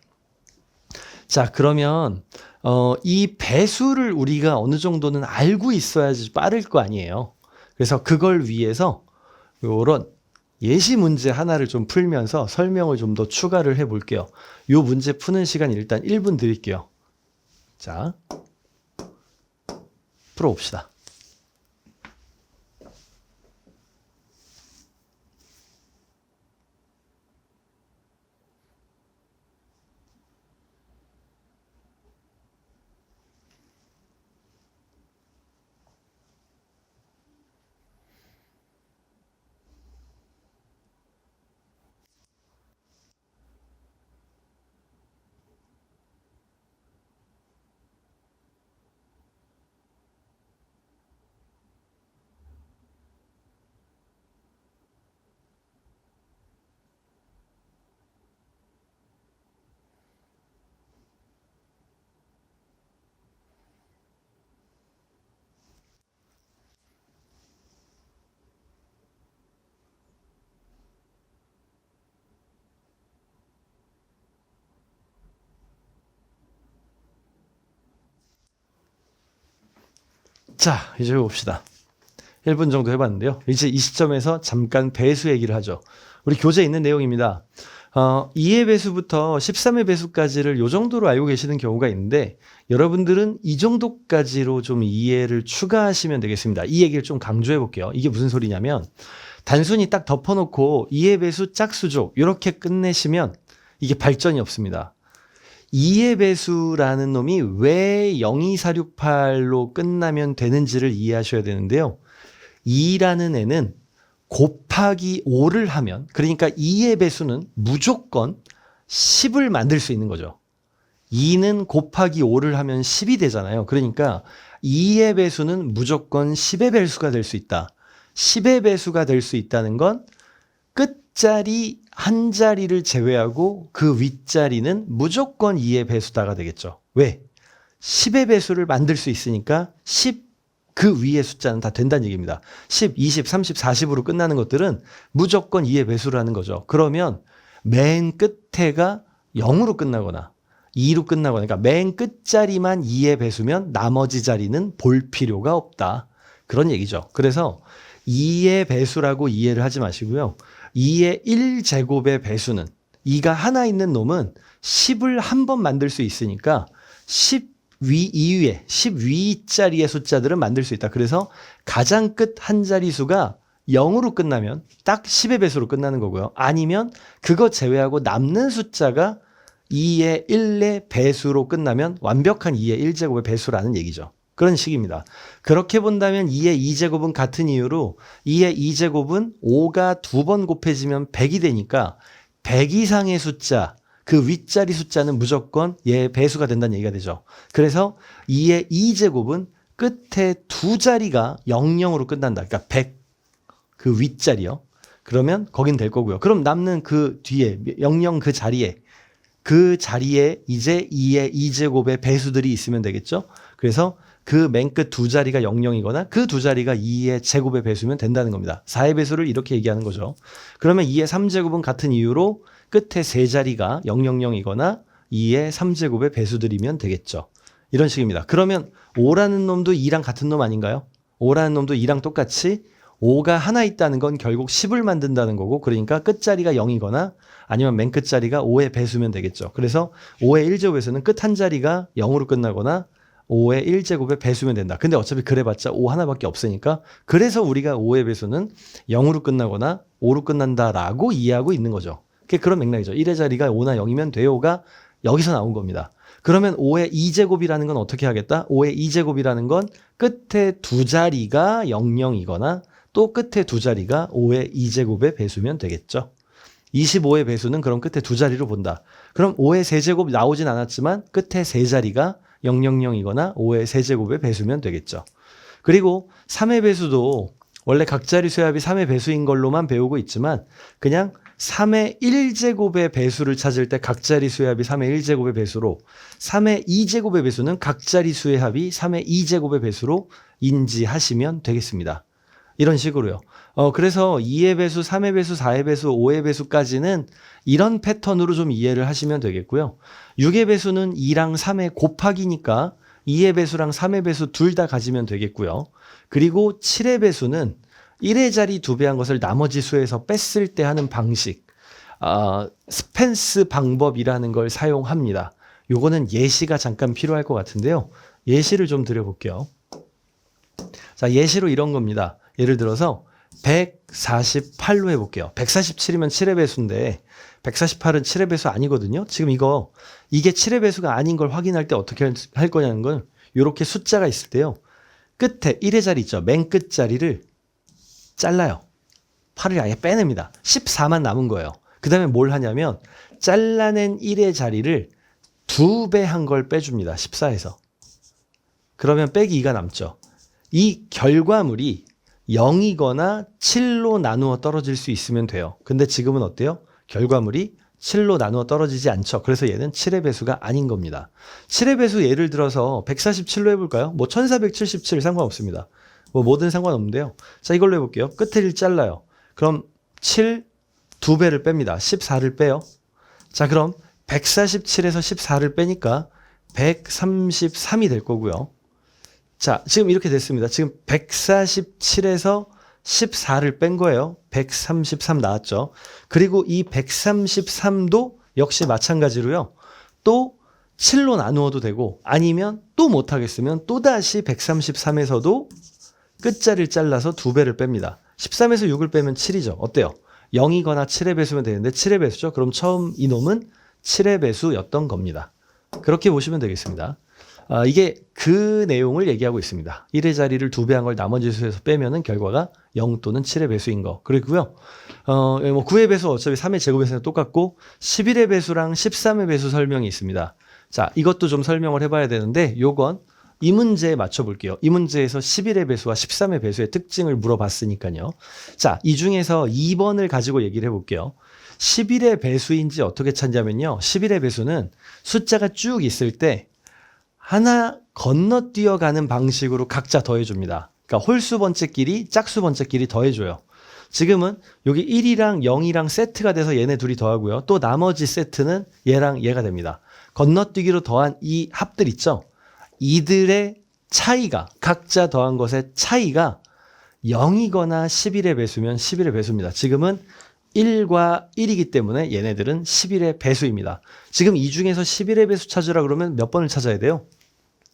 자, 그러면 이 배수를 우리가 어느 정도는 알고 있어야지 빠를 거 아니에요. 그래서 그걸 위해서 이런 예시 문제 하나를 좀 풀면서 설명을 좀 더 추가를 해 볼게요. 이 문제 푸는 시간 일단 1분 드릴게요. 자, 풀어봅시다. 자, 이제 봅시다. 1분 정도 해봤는데요. 이제 이 시점에서 잠깐 배수 얘기를 하죠. 우리 교재에 있는 내용입니다. 2의 배수부터 13의 배수까지를 이 정도로 알고 계시는 경우가 있는데 여러분들은 이 정도까지로 좀 이해를 추가하시면 되겠습니다. 이 얘기를 좀 강조해 볼게요. 이게 무슨 소리냐면 단순히 딱 덮어놓고 2의 배수 짝수족 이렇게 끝내시면 이게 발전이 없습니다. 2의 배수라는 놈이 왜 02468로 끝나면 되는지를 이해하셔야 되는데요. 2라는 애는 곱하기 5를 하면, 그러니까 2의 배수는 무조건 10을 만들 수 있는 거죠. 2는 곱하기 5를 하면 10이 되잖아요. 그러니까 2의 배수는 무조건 10의 배수가 될 수 있다. 10의 배수가 될 수 있다는 건 끝자리 한 자리를 제외하고 그 윗자리는 무조건 2의 배수다가 되겠죠. 왜? 10의 배수를 만들 수 있으니까 10 그 위의 숫자는 다 된다는 얘기입니다. 10, 20, 30, 40으로 끝나는 것들은 무조건 2의 배수라는 거죠. 그러면 맨 끝에가 0으로 끝나거나 2로 끝나거나 그러니까 맨 끝자리만 2의 배수면 나머지 자리는 볼 필요가 없다. 그런 얘기죠. 그래서 2의 배수라고 이해를 하지 마시고요. 2의 1제곱의 배수는 2가 하나 있는 놈은 10을 한 번 만들 수 있으니까 10 이위에 10 위자리의 숫자들은 만들 수 있다. 그래서 가장 끝 한 자리수가 0으로 끝나면 딱 10의 배수로 끝나는 거고요. 아니면 그거 제외하고 남는 숫자가 2의 1의 배수로 끝나면 완벽한 2의 1제곱의 배수라는 얘기죠. 그런 식입니다. 그렇게 본다면 2의 2제곱은 같은 이유로 2의 2제곱은 5가 두 번 곱해지면 100이 되니까 100 이상의 숫자, 그 윗자리 숫자는 무조건 얘 배수가 된다는 얘기가 되죠. 그래서 2의 2제곱은 끝에 두 자리가 00으로 끝난다. 그러니까 100, 그 윗자리요. 그러면 거긴 될 거고요. 그럼 남는 그 뒤에 00 그 자리에 이제 2의 2제곱의 배수들이 있으면 되겠죠. 그래서 그 맨 끝 두 자리가 00이거나 그 두 자리가 2의 제곱의 배수면 된다는 겁니다. 4의 배수를 이렇게 얘기하는 거죠. 그러면 2의 3제곱은 같은 이유로 끝에 세 자리가 000이거나 2의 3제곱의 배수들이면 되겠죠. 이런 식입니다. 그러면 5라는 놈도 2랑 같은 놈 아닌가요? 5라는 놈도 2랑 똑같이 5가 하나 있다는 건 결국 10을 만든다는 거고 그러니까 끝자리가 0이거나 아니면 맨 끝자리가 5의 배수면 되겠죠. 그래서 5의 1제곱에서는 끝 한 자리가 0으로 끝나거나 5의 1제곱의 배수면 된다. 근데 어차피 그래봤자 5 하나밖에 없으니까 그래서 우리가 5의 배수는 0으로 끝나거나 5로 끝난다라고 이해하고 있는 거죠. 그런 맥락이죠. 1의 자리가 5나 0이면 돼요가 여기서 나온 겁니다. 그러면 5의 2제곱이라는 건 어떻게 하겠다? 5의 2제곱이라는 건 끝에 두 자리가 00이거나 또 끝에 두 자리가 5의 2제곱의 배수면 되겠죠. 25의 배수는 그럼 끝에 두 자리로 본다. 그럼 5의 세제곱 나오진 않았지만 끝에 세 자리가 000이거나 5의 세제곱의 배수면 되겠죠. 그리고 3의 배수도 원래 각자리 수합이 3의 배수인 걸로만 배우고 있지만 그냥 3의 1제곱의 배수를 찾을 때 각자리 수의 합이 3의 1제곱의 배수로 3의 2제곱의 배수는 각자리 수의 합이 3의 2제곱의 배수로 인지하시면 되겠습니다. 이런 식으로요. 그래서 2의 배수, 3의 배수, 4의 배수, 5의 배수까지는 이런 패턴으로 좀 이해를 하시면 되겠고요. 6의 배수는 2랑 3의 곱하기니까 2의 배수랑 3의 배수 둘 다 가지면 되겠고요. 그리고 7의 배수는 1의 자리 2배 한 것을 나머지 수에서 뺐을 때 하는 방식, 스펜스 방법이라는 걸 사용합니다. 요거는 예시가 잠깐 필요할 것 같은데요. 예시를 좀 드려볼게요. 자, 예시로 이런 겁니다. 예를 들어서 148로 해볼게요. 147이면 7의 배수인데 148은 7의 배수 아니거든요. 지금 이게 7의 배수가 아닌 걸 확인할 때 어떻게 할 거냐는 건 이렇게 숫자가 있을 때요. 끝에 1의 자리 있죠. 맨 끝 자리를 잘라요. 8을 아예 빼냅니다. 14만 남은 거예요. 그 다음에 뭘 하냐면 잘라낸 1의 자리를 2배 한 걸 빼줍니다. 14에서. 그러면 빼기 2가 남죠. 이 결과물이 0이거나 7로 나누어 떨어질 수 있으면 돼요. 근데 지금은 어때요? 결과물이 7로 나누어 떨어지지 않죠. 그래서 얘는 7의 배수가 아닌 겁니다. 7의 배수 예를 들어서 147로 해볼까요? 뭐 1477 상관없습니다. 뭐 뭐든 상관없는데요. 자, 이걸로 해볼게요. 끝에 1 잘라요. 그럼 7 2배를 뺍니다. 14를 빼요. 자, 그럼 147에서 14를 빼니까 133이 될 거고요. 자, 지금 이렇게 됐습니다. 지금 147에서 14를 뺀 거예요. 133 나왔죠. 그리고 이 133도 역시 마찬가지로요. 또 7로 나누어도 되고 아니면 또 못하겠으면 또다시 133에서도 끝자리를 잘라서 2배를 뺍니다. 13에서 6을 빼면 7이죠. 어때요? 0이거나 7의 배수면 되는데 7의 배수죠. 그럼 처음 이놈은 7의 배수였던 겁니다. 그렇게 보시면 되겠습니다. 이게 그 내용을 얘기하고 있습니다. 1의 자리를 2배 한 걸 나머지 수에서 빼면은 결과가 0 또는 7의 배수인 거. 그리고요. 뭐 9의 배수 어차피 3의 제곱에서는 똑같고 11의 배수랑 13의 배수 설명이 있습니다. 자, 이것도 좀 설명을 해봐야 되는데 요건 이 문제에 맞춰볼게요. 이 문제에서 11의 배수와 13의 배수의 특징을 물어봤으니까요. 자, 이 중에서 2번을 가지고 얘기를 해볼게요. 11의 배수인지 어떻게 찾냐면요. 11의 배수는 숫자가 쭉 있을 때 하나 건너뛰어가는 방식으로 각자 더해줍니다. 그러니까 홀수 번째끼리 짝수 번째끼리 더해줘요. 지금은 여기 1이랑 0이랑 세트가 돼서 얘네 둘이 더하고요. 또 나머지 세트는 얘랑 얘가 됩니다. 건너뛰기로 더한 이 합들 있죠. 이들의 차이가 각자 더한 것의 차이가 0이거나 11의 배수면 11의 배수입니다. 지금은 1과 1이기 때문에 얘네들은 11의 배수입니다. 지금 이 중에서 11의 배수 찾으라 그러면 몇 번을 찾아야 돼요?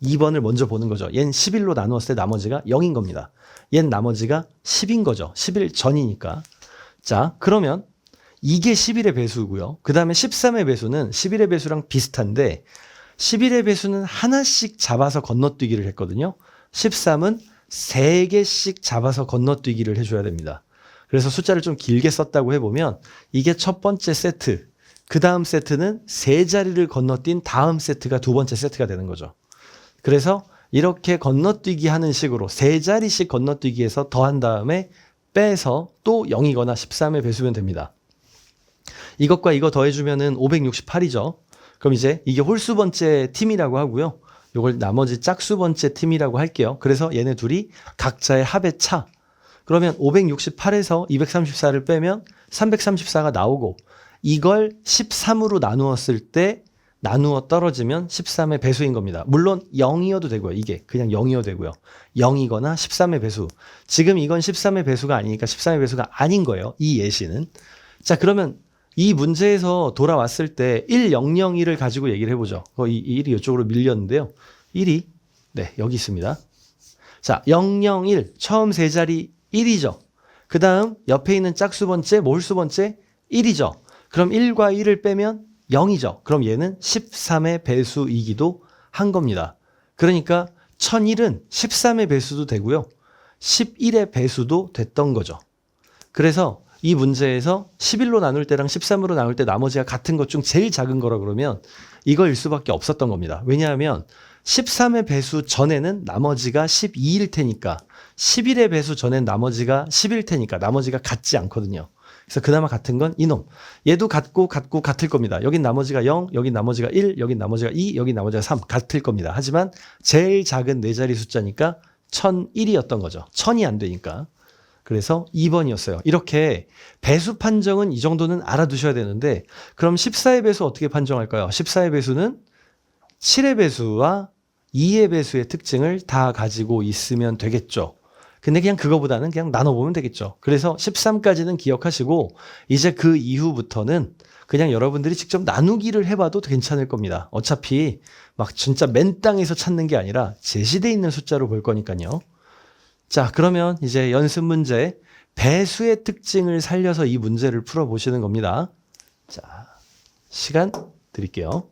2번을 먼저 보는 거죠. 얜 11로 나누었을 때 나머지가 0인 겁니다. 얜 나머지가 10인 거죠. 11 전이니까. 자, 그러면 이게 11의 배수고요. 그 다음에 13의 배수는 11의 배수랑 비슷한데 11의 배수는 하나씩 잡아서 건너뛰기를 했거든요. 13은 3개씩 잡아서 건너뛰기를 해줘야 됩니다. 그래서 숫자를 좀 길게 썼다고 해보면 이게 첫 번째 세트, 그 다음 세트는 3자리를 건너뛴 다음 세트가 두 번째 세트가 되는 거죠. 그래서 이렇게 건너뛰기 하는 식으로 3자리씩 건너뛰기 해서 더한 다음에 빼서 또 0이거나 13의 배수면 됩니다. 이것과 이거 더해주면은 568이죠. 그럼 이제 이게 홀수 번째 팀이라고 하고요. 이걸 나머지 짝수 번째 팀이라고 할게요. 그래서 얘네 둘이 각자의 합의 차. 그러면 568에서 234를 빼면 334가 나오고 이걸 13으로 나누었을 때 나누어 떨어지면 13의 배수인 겁니다. 물론 0이어도 되고요. 이게 그냥 0이어도 되고요. 0이거나 13의 배수. 지금 이건 13의 배수가 아니니까 13의 배수가 아닌 거예요. 이 예시는. 자, 그러면 이 문제에서 돌아왔을 때 1001을 가지고 얘기를 해보죠. 이 1이 이쪽으로 밀렸는데요. 1이 네, 여기 있습니다. 자, 001 처음 세 자리 1이죠. 그 다음 옆에 있는 짝수 번째, 몰수 번째 1이죠. 그럼 1과 1을 빼면 0이죠. 그럼 얘는 13의 배수이기도 한 겁니다. 그러니까 1001은 13의 배수도 되고요. 11의 배수도 됐던 거죠. 그래서 이 문제에서 11로 나눌 때랑 13으로 나눌 때 나머지가 같은 것 중 제일 작은 거라 그러면 이거일 수밖에 없었던 겁니다. 왜냐하면 13의 배수 전에는 나머지가 12일 테니까 11의 배수 전엔 나머지가 10일 테니까 나머지가 같지 않거든요. 그래서 그나마 같은 건 이놈. 얘도 같고 같을 겁니다. 여긴 나머지가 0, 여긴 나머지가 1, 여긴 나머지가 2, 여긴 나머지가 3 같을 겁니다. 하지만 제일 작은 네 자리 숫자니까 1001이었던 거죠. 1000이 안 되니까. 그래서 2번이었어요. 이렇게 배수 판정은 이 정도는 알아두셔야 되는데 그럼 14의 배수 어떻게 판정할까요? 14의 배수는 7의 배수와 2의 배수의 특징을 다 가지고 있으면 되겠죠. 근데 그냥 그거보다는 그냥 나눠보면 되겠죠. 그래서 13까지는 기억하시고 이제 그 이후부터는 그냥 여러분들이 직접 나누기를 해봐도 괜찮을 겁니다. 어차피 막 진짜 맨 땅에서 찾는 게 아니라 제시되어 있는 숫자로 볼 거니까요. 자, 그러면 이제 연습 문제 배수의 특징을 살려서 이 문제를 풀어보시는 겁니다. 자, 시간 드릴게요.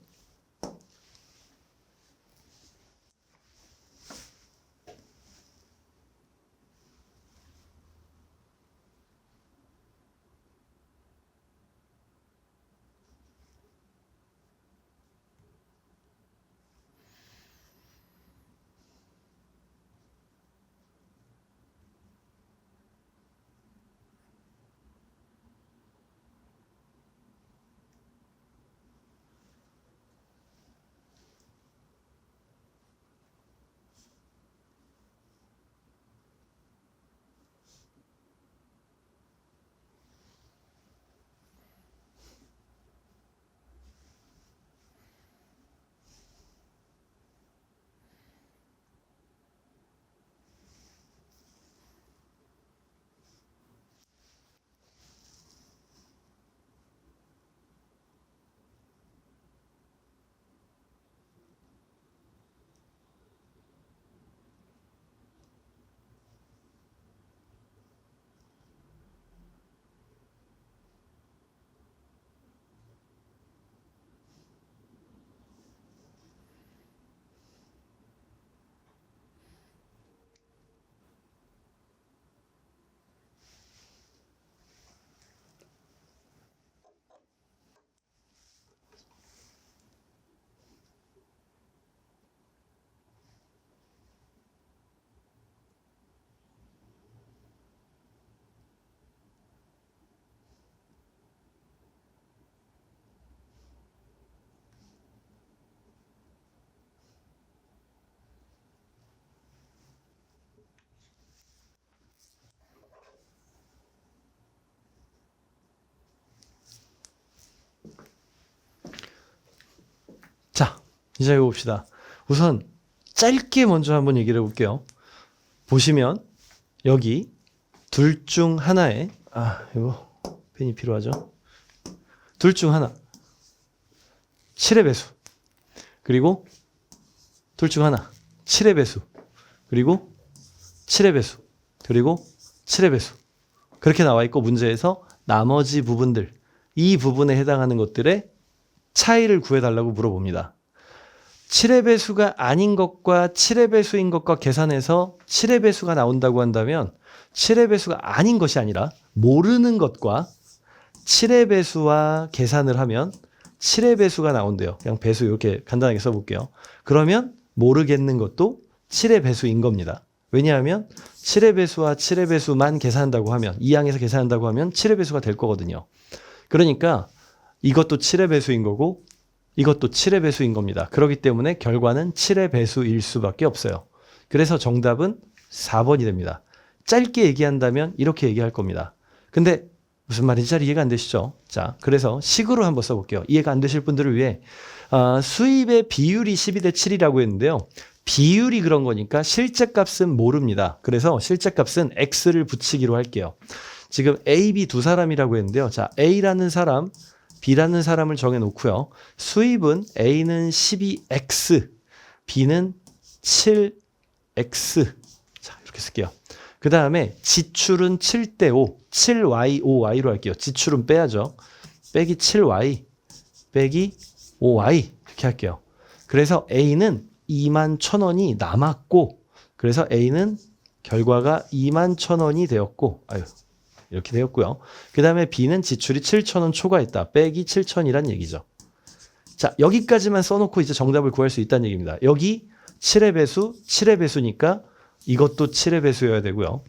자, 이제 해봅시다. 우선 짧게 먼저 한번 얘기를 해볼게요. 보시면 여기 둘 중 하나에 이거 펜이 필요하죠. 둘 중 하나 7의 배수 그리고 둘 중 하나 7의 배수 그리고 7의 배수 그리고 7의 배수 그렇게 나와 있고 문제에서 나머지 부분들 이 부분에 해당하는 것들의 차이를 구해달라고 물어봅니다. 7의 배수가 아닌 것과 7의 배수인 것과 계산해서 7의 배수가 나온다고 한다면 7의 배수가 아닌 것이 아니라 모르는 것과 7의 배수와 계산을 하면 7의 배수가 나온대요. 그냥 배수 이렇게 간단하게 써볼게요. 그러면 모르겠는 것도 7의 배수인 겁니다. 왜냐하면 7의 배수와 7의 배수만 계산한다고 하면 이 항에서 계산한다고 하면 7의 배수가 될 거거든요. 그러니까 이것도 7의 배수인 거고 이것도 7의 배수인 겁니다. 그렇기 때문에 결과는 7의 배수일 수밖에 없어요. 그래서 정답은 4번이 됩니다. 짧게 얘기한다면 이렇게 얘기할 겁니다. 근데 무슨 말인지 잘 이해가 안 되시죠? 자, 그래서 식으로 한번 써볼게요. 이해가 안 되실 분들을 위해 수입의 비율이 12대 7이라고 했는데요. 비율이 그런 거니까 실제값은 모릅니다. 그래서 실제값은 X를 붙이기로 할게요. 지금 A, B 두 사람이라고 했는데요. 자, A라는 사람, B라는 사람을 정해놓고요. 수입은 A는 12X, B는 7X. 자, 이렇게 쓸게요. 그 다음에 지출은 7대 5, 7Y, 5Y로 할게요. 지출은 빼야죠. 빼기 7Y, 빼기 5Y 이렇게 할게요. 그래서 A는 21,000원이 남았고 그래서 A는 결과가 21,000원이 되었고 이렇게 되었고요. 그 다음에 B는 지출이 7,000원 초과했다. 빼기 7,000이란 얘기죠. 자, 여기까지만 써놓고 이제 정답을 구할 수 있다는 얘기입니다. 여기 7의 배수, 7의 배수니까 이것도 7의 배수여야 되고요.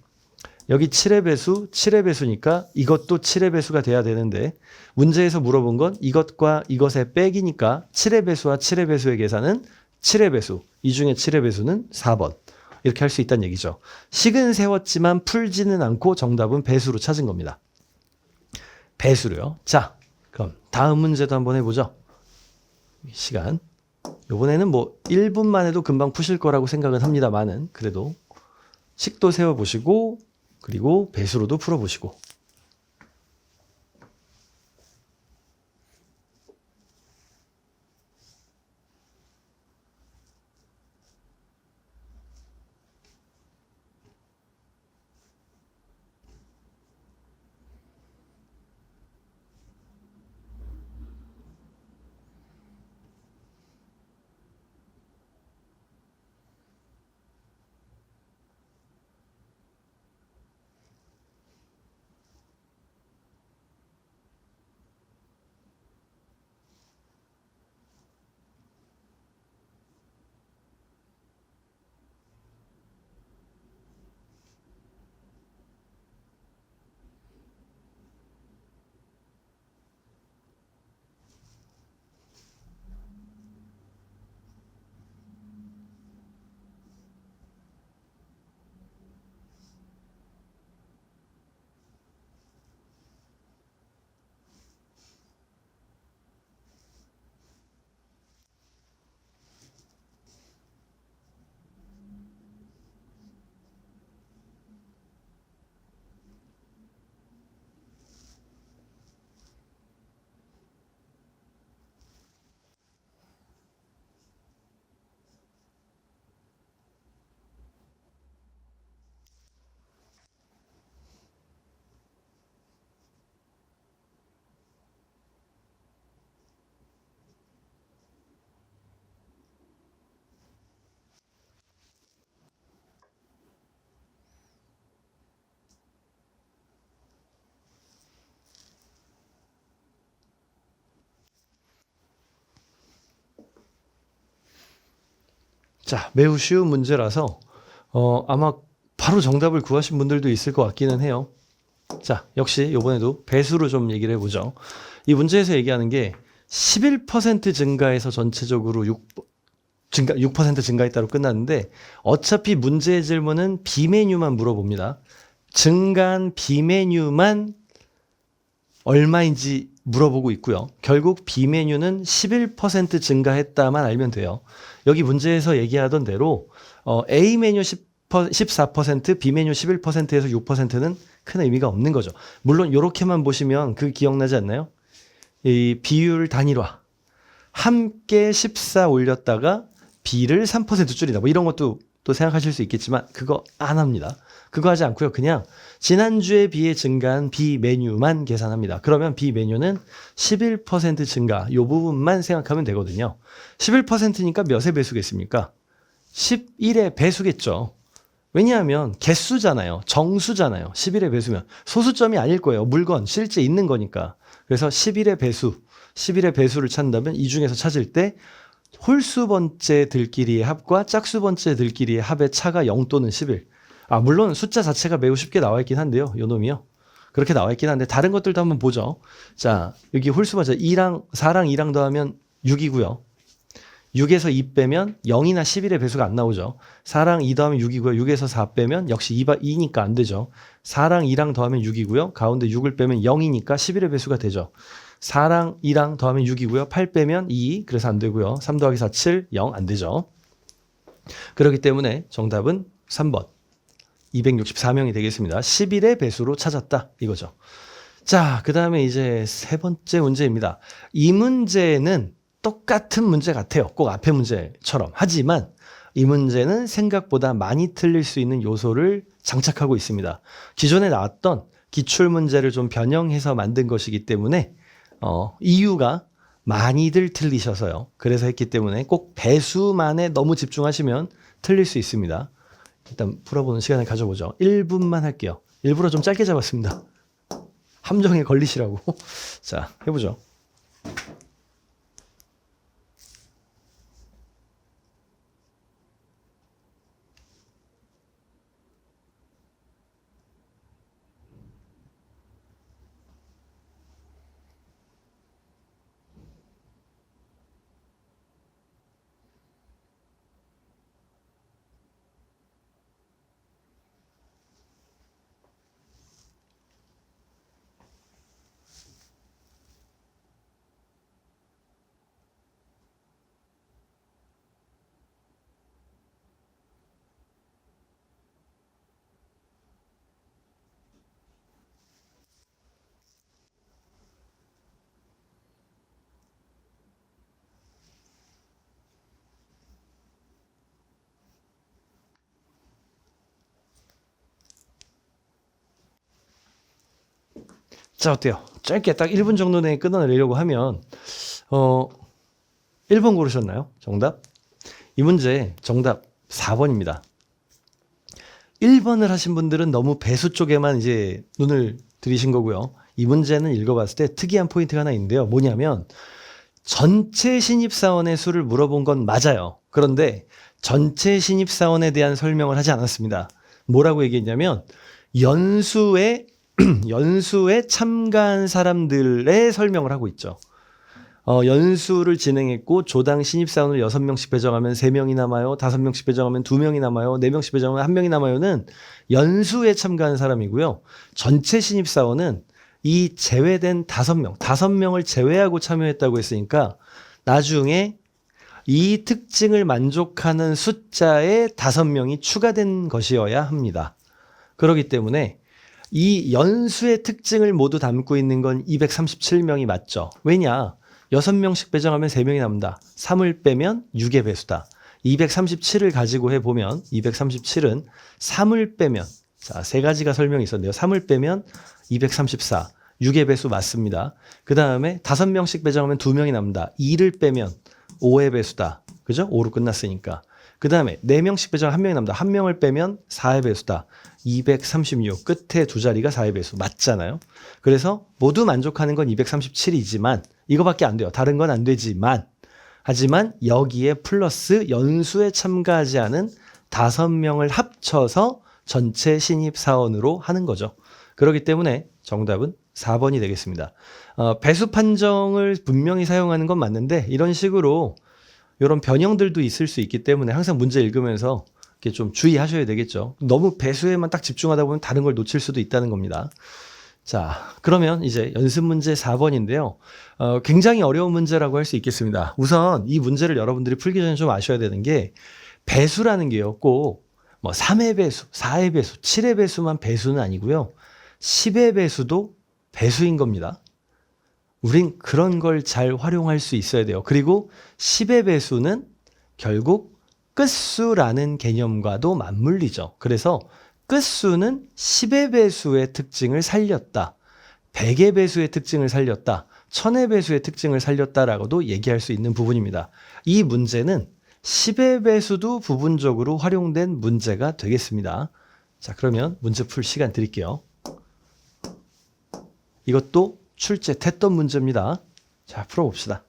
여기 7의 배수, 7의 배수니까 이것도 7의 배수가 돼야 되는데 문제에서 물어본 건 이것과 이것의 빼기니까 7의 배수와 7의 배수의 계산은 7의 배수. 이 중에 7의 배수는 4번. 이렇게 할 수 있다는 얘기죠. 식은 세웠지만 풀지는 않고 정답은 배수로 찾은 겁니다. 배수로요. 자, 그럼 다음 문제도 한번 해보죠. 시간. 이번에는 뭐 1분만 해도 금방 푸실 거라고 생각은 합니다만은 그래도 식도 세워보시고 그리고 배수로도 풀어보시고. 자, 매우 쉬운 문제라서 아마 바로 정답을 구하신 분들도 있을 것 같기는 해요. 자, 역시 이번에도 배수로 좀 얘기를 해보죠. 이 문제에서 얘기하는 게 11% 증가해서 전체적으로 6% 증가했다로 끝났는데 어차피 문제의 질문은 비메뉴만 물어봅니다. 증가한 비메뉴만 얼마인지 물어보고 있고요. 결국 B메뉴는 11% 증가했다만 알면 돼요. 여기 문제에서 얘기하던 대로 A메뉴 14%, B메뉴 11%에서 6%는 큰 의미가 없는 거죠. 물론 이렇게만 보시면 그 기억나지 않나요? 이 비율 단일화. 함께 14 올렸다가 B를 3% 줄이다. 뭐 이런 것도 또 생각하실 수 있겠지만 그거 안 합니다. 그거 하지 않고요. 그냥 지난주에 비해 증가한 B 메뉴만 계산합니다. 그러면 B 메뉴는 11% 증가 이 부분만 생각하면 되거든요. 11%니까 몇의 배수겠습니까? 11의 배수겠죠. 왜냐하면 개수잖아요. 정수잖아요. 11의 배수면. 소수점이 아닐 거예요. 물건, 실제 있는 거니까. 그래서 11의 배수, 11의 배수를 찾는다면 이 중에서 찾을 때 홀수 번째들끼리의 합과 짝수 번째들끼리의 합의 차가 0 또는 11. 물론 숫자 자체가 매우 쉽게 나와 있긴 한데요. 요 놈이요. 그렇게 나와 있긴 한데 다른 것들도 한번 보죠. 자, 여기 홀수 번째 4랑 2랑 더하면 6이고요. 6에서 2 빼면 0이나 11의 배수가 안 나오죠. 4랑 2 더하면 6이고요. 6에서 4 빼면 역시 2니까 안 되죠. 4랑 2랑 더하면 6이고요. 가운데 6을 빼면 0이니까 11의 배수가 되죠. 4랑 2랑 더하면 6이고요. 8 빼면 2, 그래서 안 되고요. 3 더하기 4, 7, 0 안 되죠. 그렇기 때문에 정답은 3번. 264명이 되겠습니다. 11의 배수로 찾았다. 이거죠. 자, 그 다음에 이제 세 번째 문제입니다. 이 문제는 똑같은 문제 같아요. 꼭 앞의 문제처럼. 하지만 이 문제는 생각보다 많이 틀릴 수 있는 요소를 장착하고 있습니다. 기존에 나왔던 기출문제를 좀 변형해서 만든 것이기 때문에 이유가 많이들 틀리셔서요. 그래서 했기 때문에 꼭 배수만에 너무 집중하시면 틀릴 수 있습니다. 일단 풀어보는 시간을 가져보죠. 1분만 할게요. 일부러 좀 짧게 잡았습니다. 함정에 걸리시라고. 자, 해보죠. 자, 어때요? 짧게 딱 1분 정도 내에 끊어내려고 하면 1번 고르셨나요? 정답? 이 문제 정답 4번입니다. 1번을 하신 분들은 너무 배수 쪽에만 이제 눈을 들이신 거고요. 이 문제는 읽어봤을 때 특이한 포인트가 하나 있는데요. 뭐냐면 전체 신입사원의 수를 물어본 건 맞아요. 그런데 전체 신입사원에 대한 설명을 하지 않았습니다. 뭐라고 얘기했냐면 연수에 참가한 사람들의 설명을 하고 있죠. 연수를 진행했고 조당 신입사원을 6명씩 배정하면 3명이 남아요. 5명씩 배정하면 2명이 남아요. 4명씩 배정하면 1명이 남아요는 연수에 참가한 사람이고요. 전체 신입사원은 이 제외된 5명을 제외하고 참여했다고 했으니까 나중에 이 특징을 만족하는 숫자에 5명이 추가된 것이어야 합니다. 그렇기 때문에 이 연수의 특징을 모두 담고 있는 건 237명이 맞죠. 왜냐? 6명씩 배정하면 3명이 남는다. 3을 빼면 6의 배수다. 237을 가지고 해보면 237은 3을 빼면 자, 세 가지가 설명이 있었는데요. 3을 빼면 234. 6의 배수 맞습니다. 그 다음에 5명씩 배정하면 2명이 남는다. 2를 빼면 5의 배수다. 그죠? 5로 끝났으니까. 그 다음에 4명씩 배정하면 1명이 남는다. 1명을 빼면 4의 배수다. 236. 끝에 두 자리가 4의 배수. 맞잖아요. 그래서 모두 만족하는 건 237이지만 이거밖에 안 돼요. 다른 건 안 되지만 하지만 여기에 플러스 연수에 참가하지 않은 5명을 합쳐서 전체 신입사원으로 하는 거죠. 그렇기 때문에 정답은 4번이 되겠습니다. 배수 판정을 분명히 사용하는 건 맞는데 이런 식으로 이런 변형들도 있을 수 있기 때문에 항상 문제 읽으면서 이렇게 좀 주의하셔야 되겠죠. 너무 배수에만 딱 집중하다 보면 다른 걸 놓칠 수도 있다는 겁니다. 자, 그러면 이제 연습 문제 4번인데요. 굉장히 어려운 문제라고 할 수 있겠습니다. 우선 이 문제를 여러분들이 풀기 전에 좀 아셔야 되는 게 배수라는 게요. 꼭 뭐 3의 배수, 4의 배수, 7의 배수만 배수는 아니고요. 10의 배수도 배수인 겁니다. 우린 그런 걸 잘 활용할 수 있어야 돼요. 그리고 10의 배수는 결국 끝수라는 개념과도 맞물리죠. 그래서 끝수는 10의 배수의 특징을 살렸다. 100의 배수의 특징을 살렸다. 1000의 배수의 특징을 살렸다라고도 얘기할 수 있는 부분입니다. 이 문제는 10의 배수도 부분적으로 활용된 문제가 되겠습니다. 자, 그러면 문제 풀 시간 드릴게요. 이것도 출제됐던 문제입니다. 자, 풀어봅시다.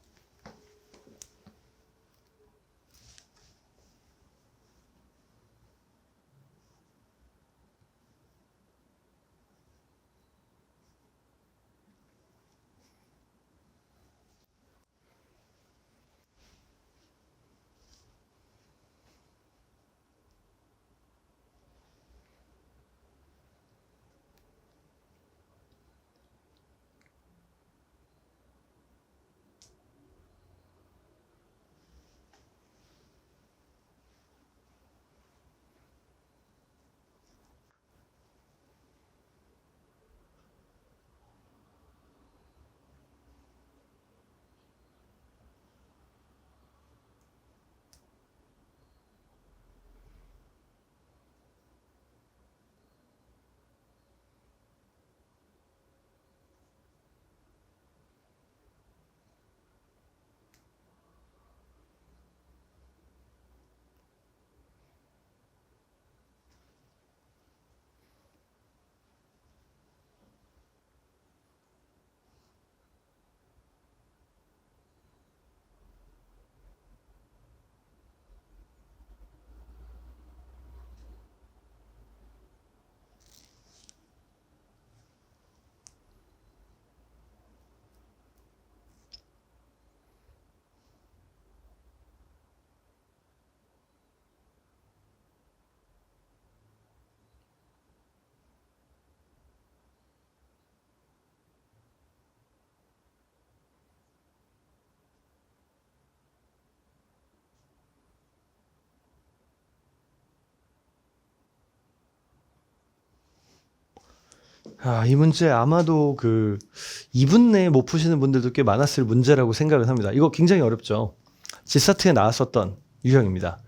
이 문제 아마도 2분 내에 못 푸시는 분들도 꽤 많았을 문제라고 생각을 합니다. 이거 굉장히 어렵죠. 지사트에 나왔었던 유형입니다.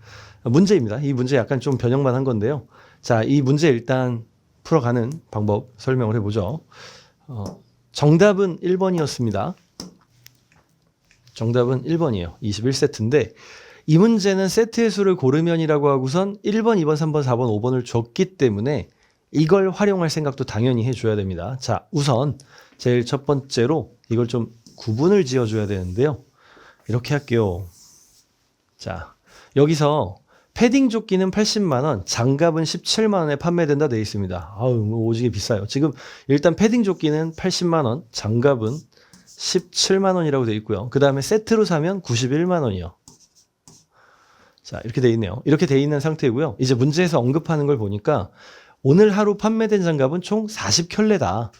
문제입니다. 이 문제 약간 좀 변형만 한 건데요. 자, 이 문제 일단 풀어가는 방법 설명을 해보죠. 정답은 1번이었습니다. 정답은 1번이에요. 21세트인데 이 문제는 세트의 수를 고르면이라고 하고선 1번, 2번, 3번, 4번, 5번을 줬기 때문에 이걸 활용할 생각도 당연히 해줘야 됩니다. 자, 우선 제일 첫 번째로 이걸 좀 구분을 지어줘야 되는데요. 이렇게 할게요. 자, 여기서 패딩 조끼는 80만 원, 장갑은 17만 원에 판매된다 되어 있습니다. 아우, 오지게 비싸요. 지금 일단 패딩 조끼는 80만 원, 장갑은 17만 원이라고 되어 있고요. 그 다음에 세트로 사면 91만 원이요. 자, 이렇게 되어 있네요. 이렇게 되어 있는 상태고요. 이제 문제에서 언급하는 걸 보니까 오늘 하루 판매된 장갑은 총 40켤레다.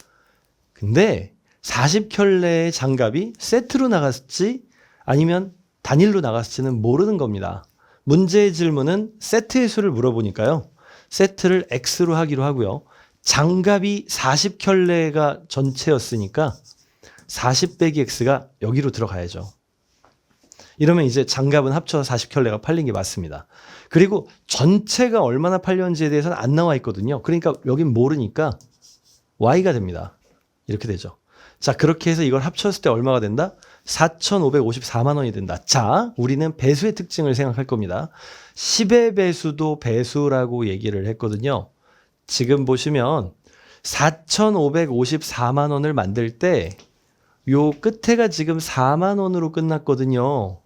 근데 40켤레의 장갑이 세트로 나갔을지 아니면 단일로 나갔을지는 모르는 겁니다. 문제의 질문은 세트의 수를 물어보니까요. 세트를 X로 하기로 하고요. 장갑이 40켤레가 전체였으니까 40 빼기 X가 여기로 들어가야죠. 이러면 이제 장갑은 합쳐서 40켤레가 팔린 게 맞습니다. 그리고 전체가 얼마나 팔렸는지에 대해서는 안 나와 있거든요. 그러니까 여긴 모르니까 Y가 됩니다. 이렇게 되죠. 자, 그렇게 해서 이걸 합쳤을 때 얼마가 된다? 4,554만 원이 된다. 자, 우리는 배수의 특징을 생각할 겁니다. 10의 배수도 배수라고 얘기를 했거든요. 지금 보시면 4,554만 원을 만들 때 요 끝에가 지금 4만 원으로 끝났거든요.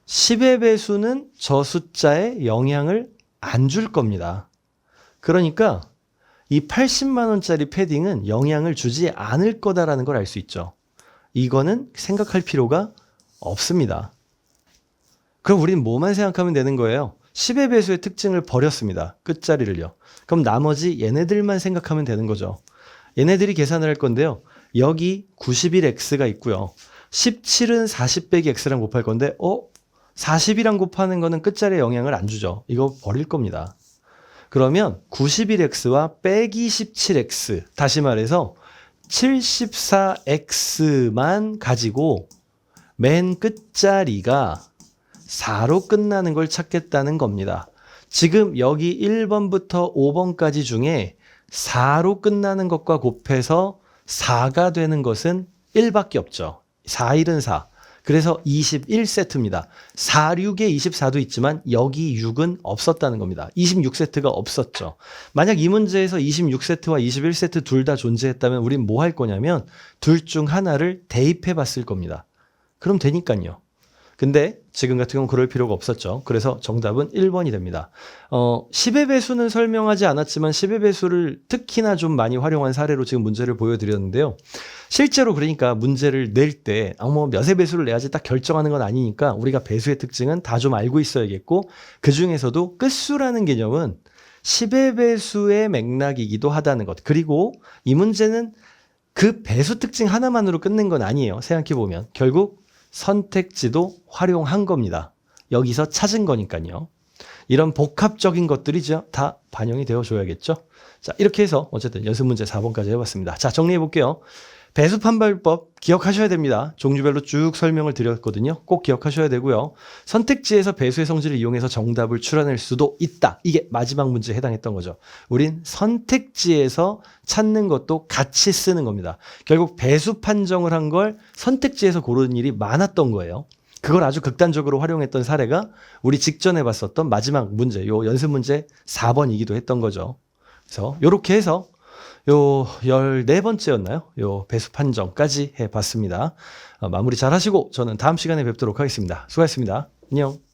10의 배수는 저 숫자에 영향을 안 줄 겁니다. 그러니까 이 80만 원짜리 패딩은 영향을 주지 않을 거다라는 걸 알 수 있죠. 이거는 생각할 필요가 없습니다. 그럼 우리는 뭐만 생각하면 되는 거예요? 10의 배수의 특징을 버렸습니다. 끝자리를요. 그럼 나머지 얘네들만 생각하면 되는 거죠. 얘네들이 계산을 할 건데요. 여기 91X가 있고요. 17은 40 빼기 X랑 곱할 건데 40이랑 곱하는 거는 끝자리에 영향을 안 주죠. 이거 버릴 겁니다. 그러면 91X와 빼기 17X, 다시 말해서 74X만 가지고 맨 끝자리가 4로 끝나는 걸 찾겠다는 겁니다. 지금 여기 1번부터 5번까지 중에 4로 끝나는 것과 곱해서 4가 되는 것은 1밖에 없죠. 4, 1은 4. 그래서 21세트입니다. 4, 6에 24도 있지만 여기 6은 없었다는 겁니다. 26세트가 없었죠. 만약 이 문제에서 26세트와 21세트 둘 다 존재했다면 우린 뭐 할 거냐면 둘 중 하나를 대입해 봤을 겁니다. 그럼 되니까요. 근데 지금 같은 경우는 그럴 필요가 없었죠. 그래서 정답은 1번이 됩니다. 10의 배수는 설명하지 않았지만 10의 배수를 특히나 좀 많이 활용한 사례로 지금 문제를 보여드렸는데요. 실제로 그러니까 문제를 낼 때 몇의 배수를 내야지 딱 결정하는 건 아니니까 우리가 배수의 특징은 다 좀 알고 있어야겠고 그중에서도 끝수라는 개념은 10의 배수의 맥락이기도 하다는 것. 그리고 이 문제는 그 배수 특징 하나만으로 끝낸 건 아니에요. 생각해보면 결국 선택지도 활용한 겁니다. 여기서 찾은 거니까요. 이런 복합적인 것들이죠. 다 반영이 되어 줘야겠죠. 자, 이렇게 해서 어쨌든 연습 문제 4번까지 해봤습니다. 자, 정리해 볼게요. 배수 판별법 기억하셔야 됩니다. 종류별로 쭉 설명을 드렸거든요. 꼭 기억하셔야 되고요. 선택지에서 배수의 성질을 이용해서 정답을 추려낼 수도 있다. 이게 마지막 문제에 해당했던 거죠. 우린 선택지에서 찾는 것도 같이 쓰는 겁니다. 결국 배수 판정을 한 걸 선택지에서 고르는 일이 많았던 거예요. 그걸 아주 극단적으로 활용했던 사례가 우리 직전에 봤었던 마지막 문제, 요 연습 문제 4번이기도 했던 거죠. 그래서 이렇게 해서 요 14번째였나요? 요 배수 판정까지 해봤습니다. 마무리 잘 하시고 저는 다음 시간에 뵙도록 하겠습니다. 수고하셨습니다. 안녕.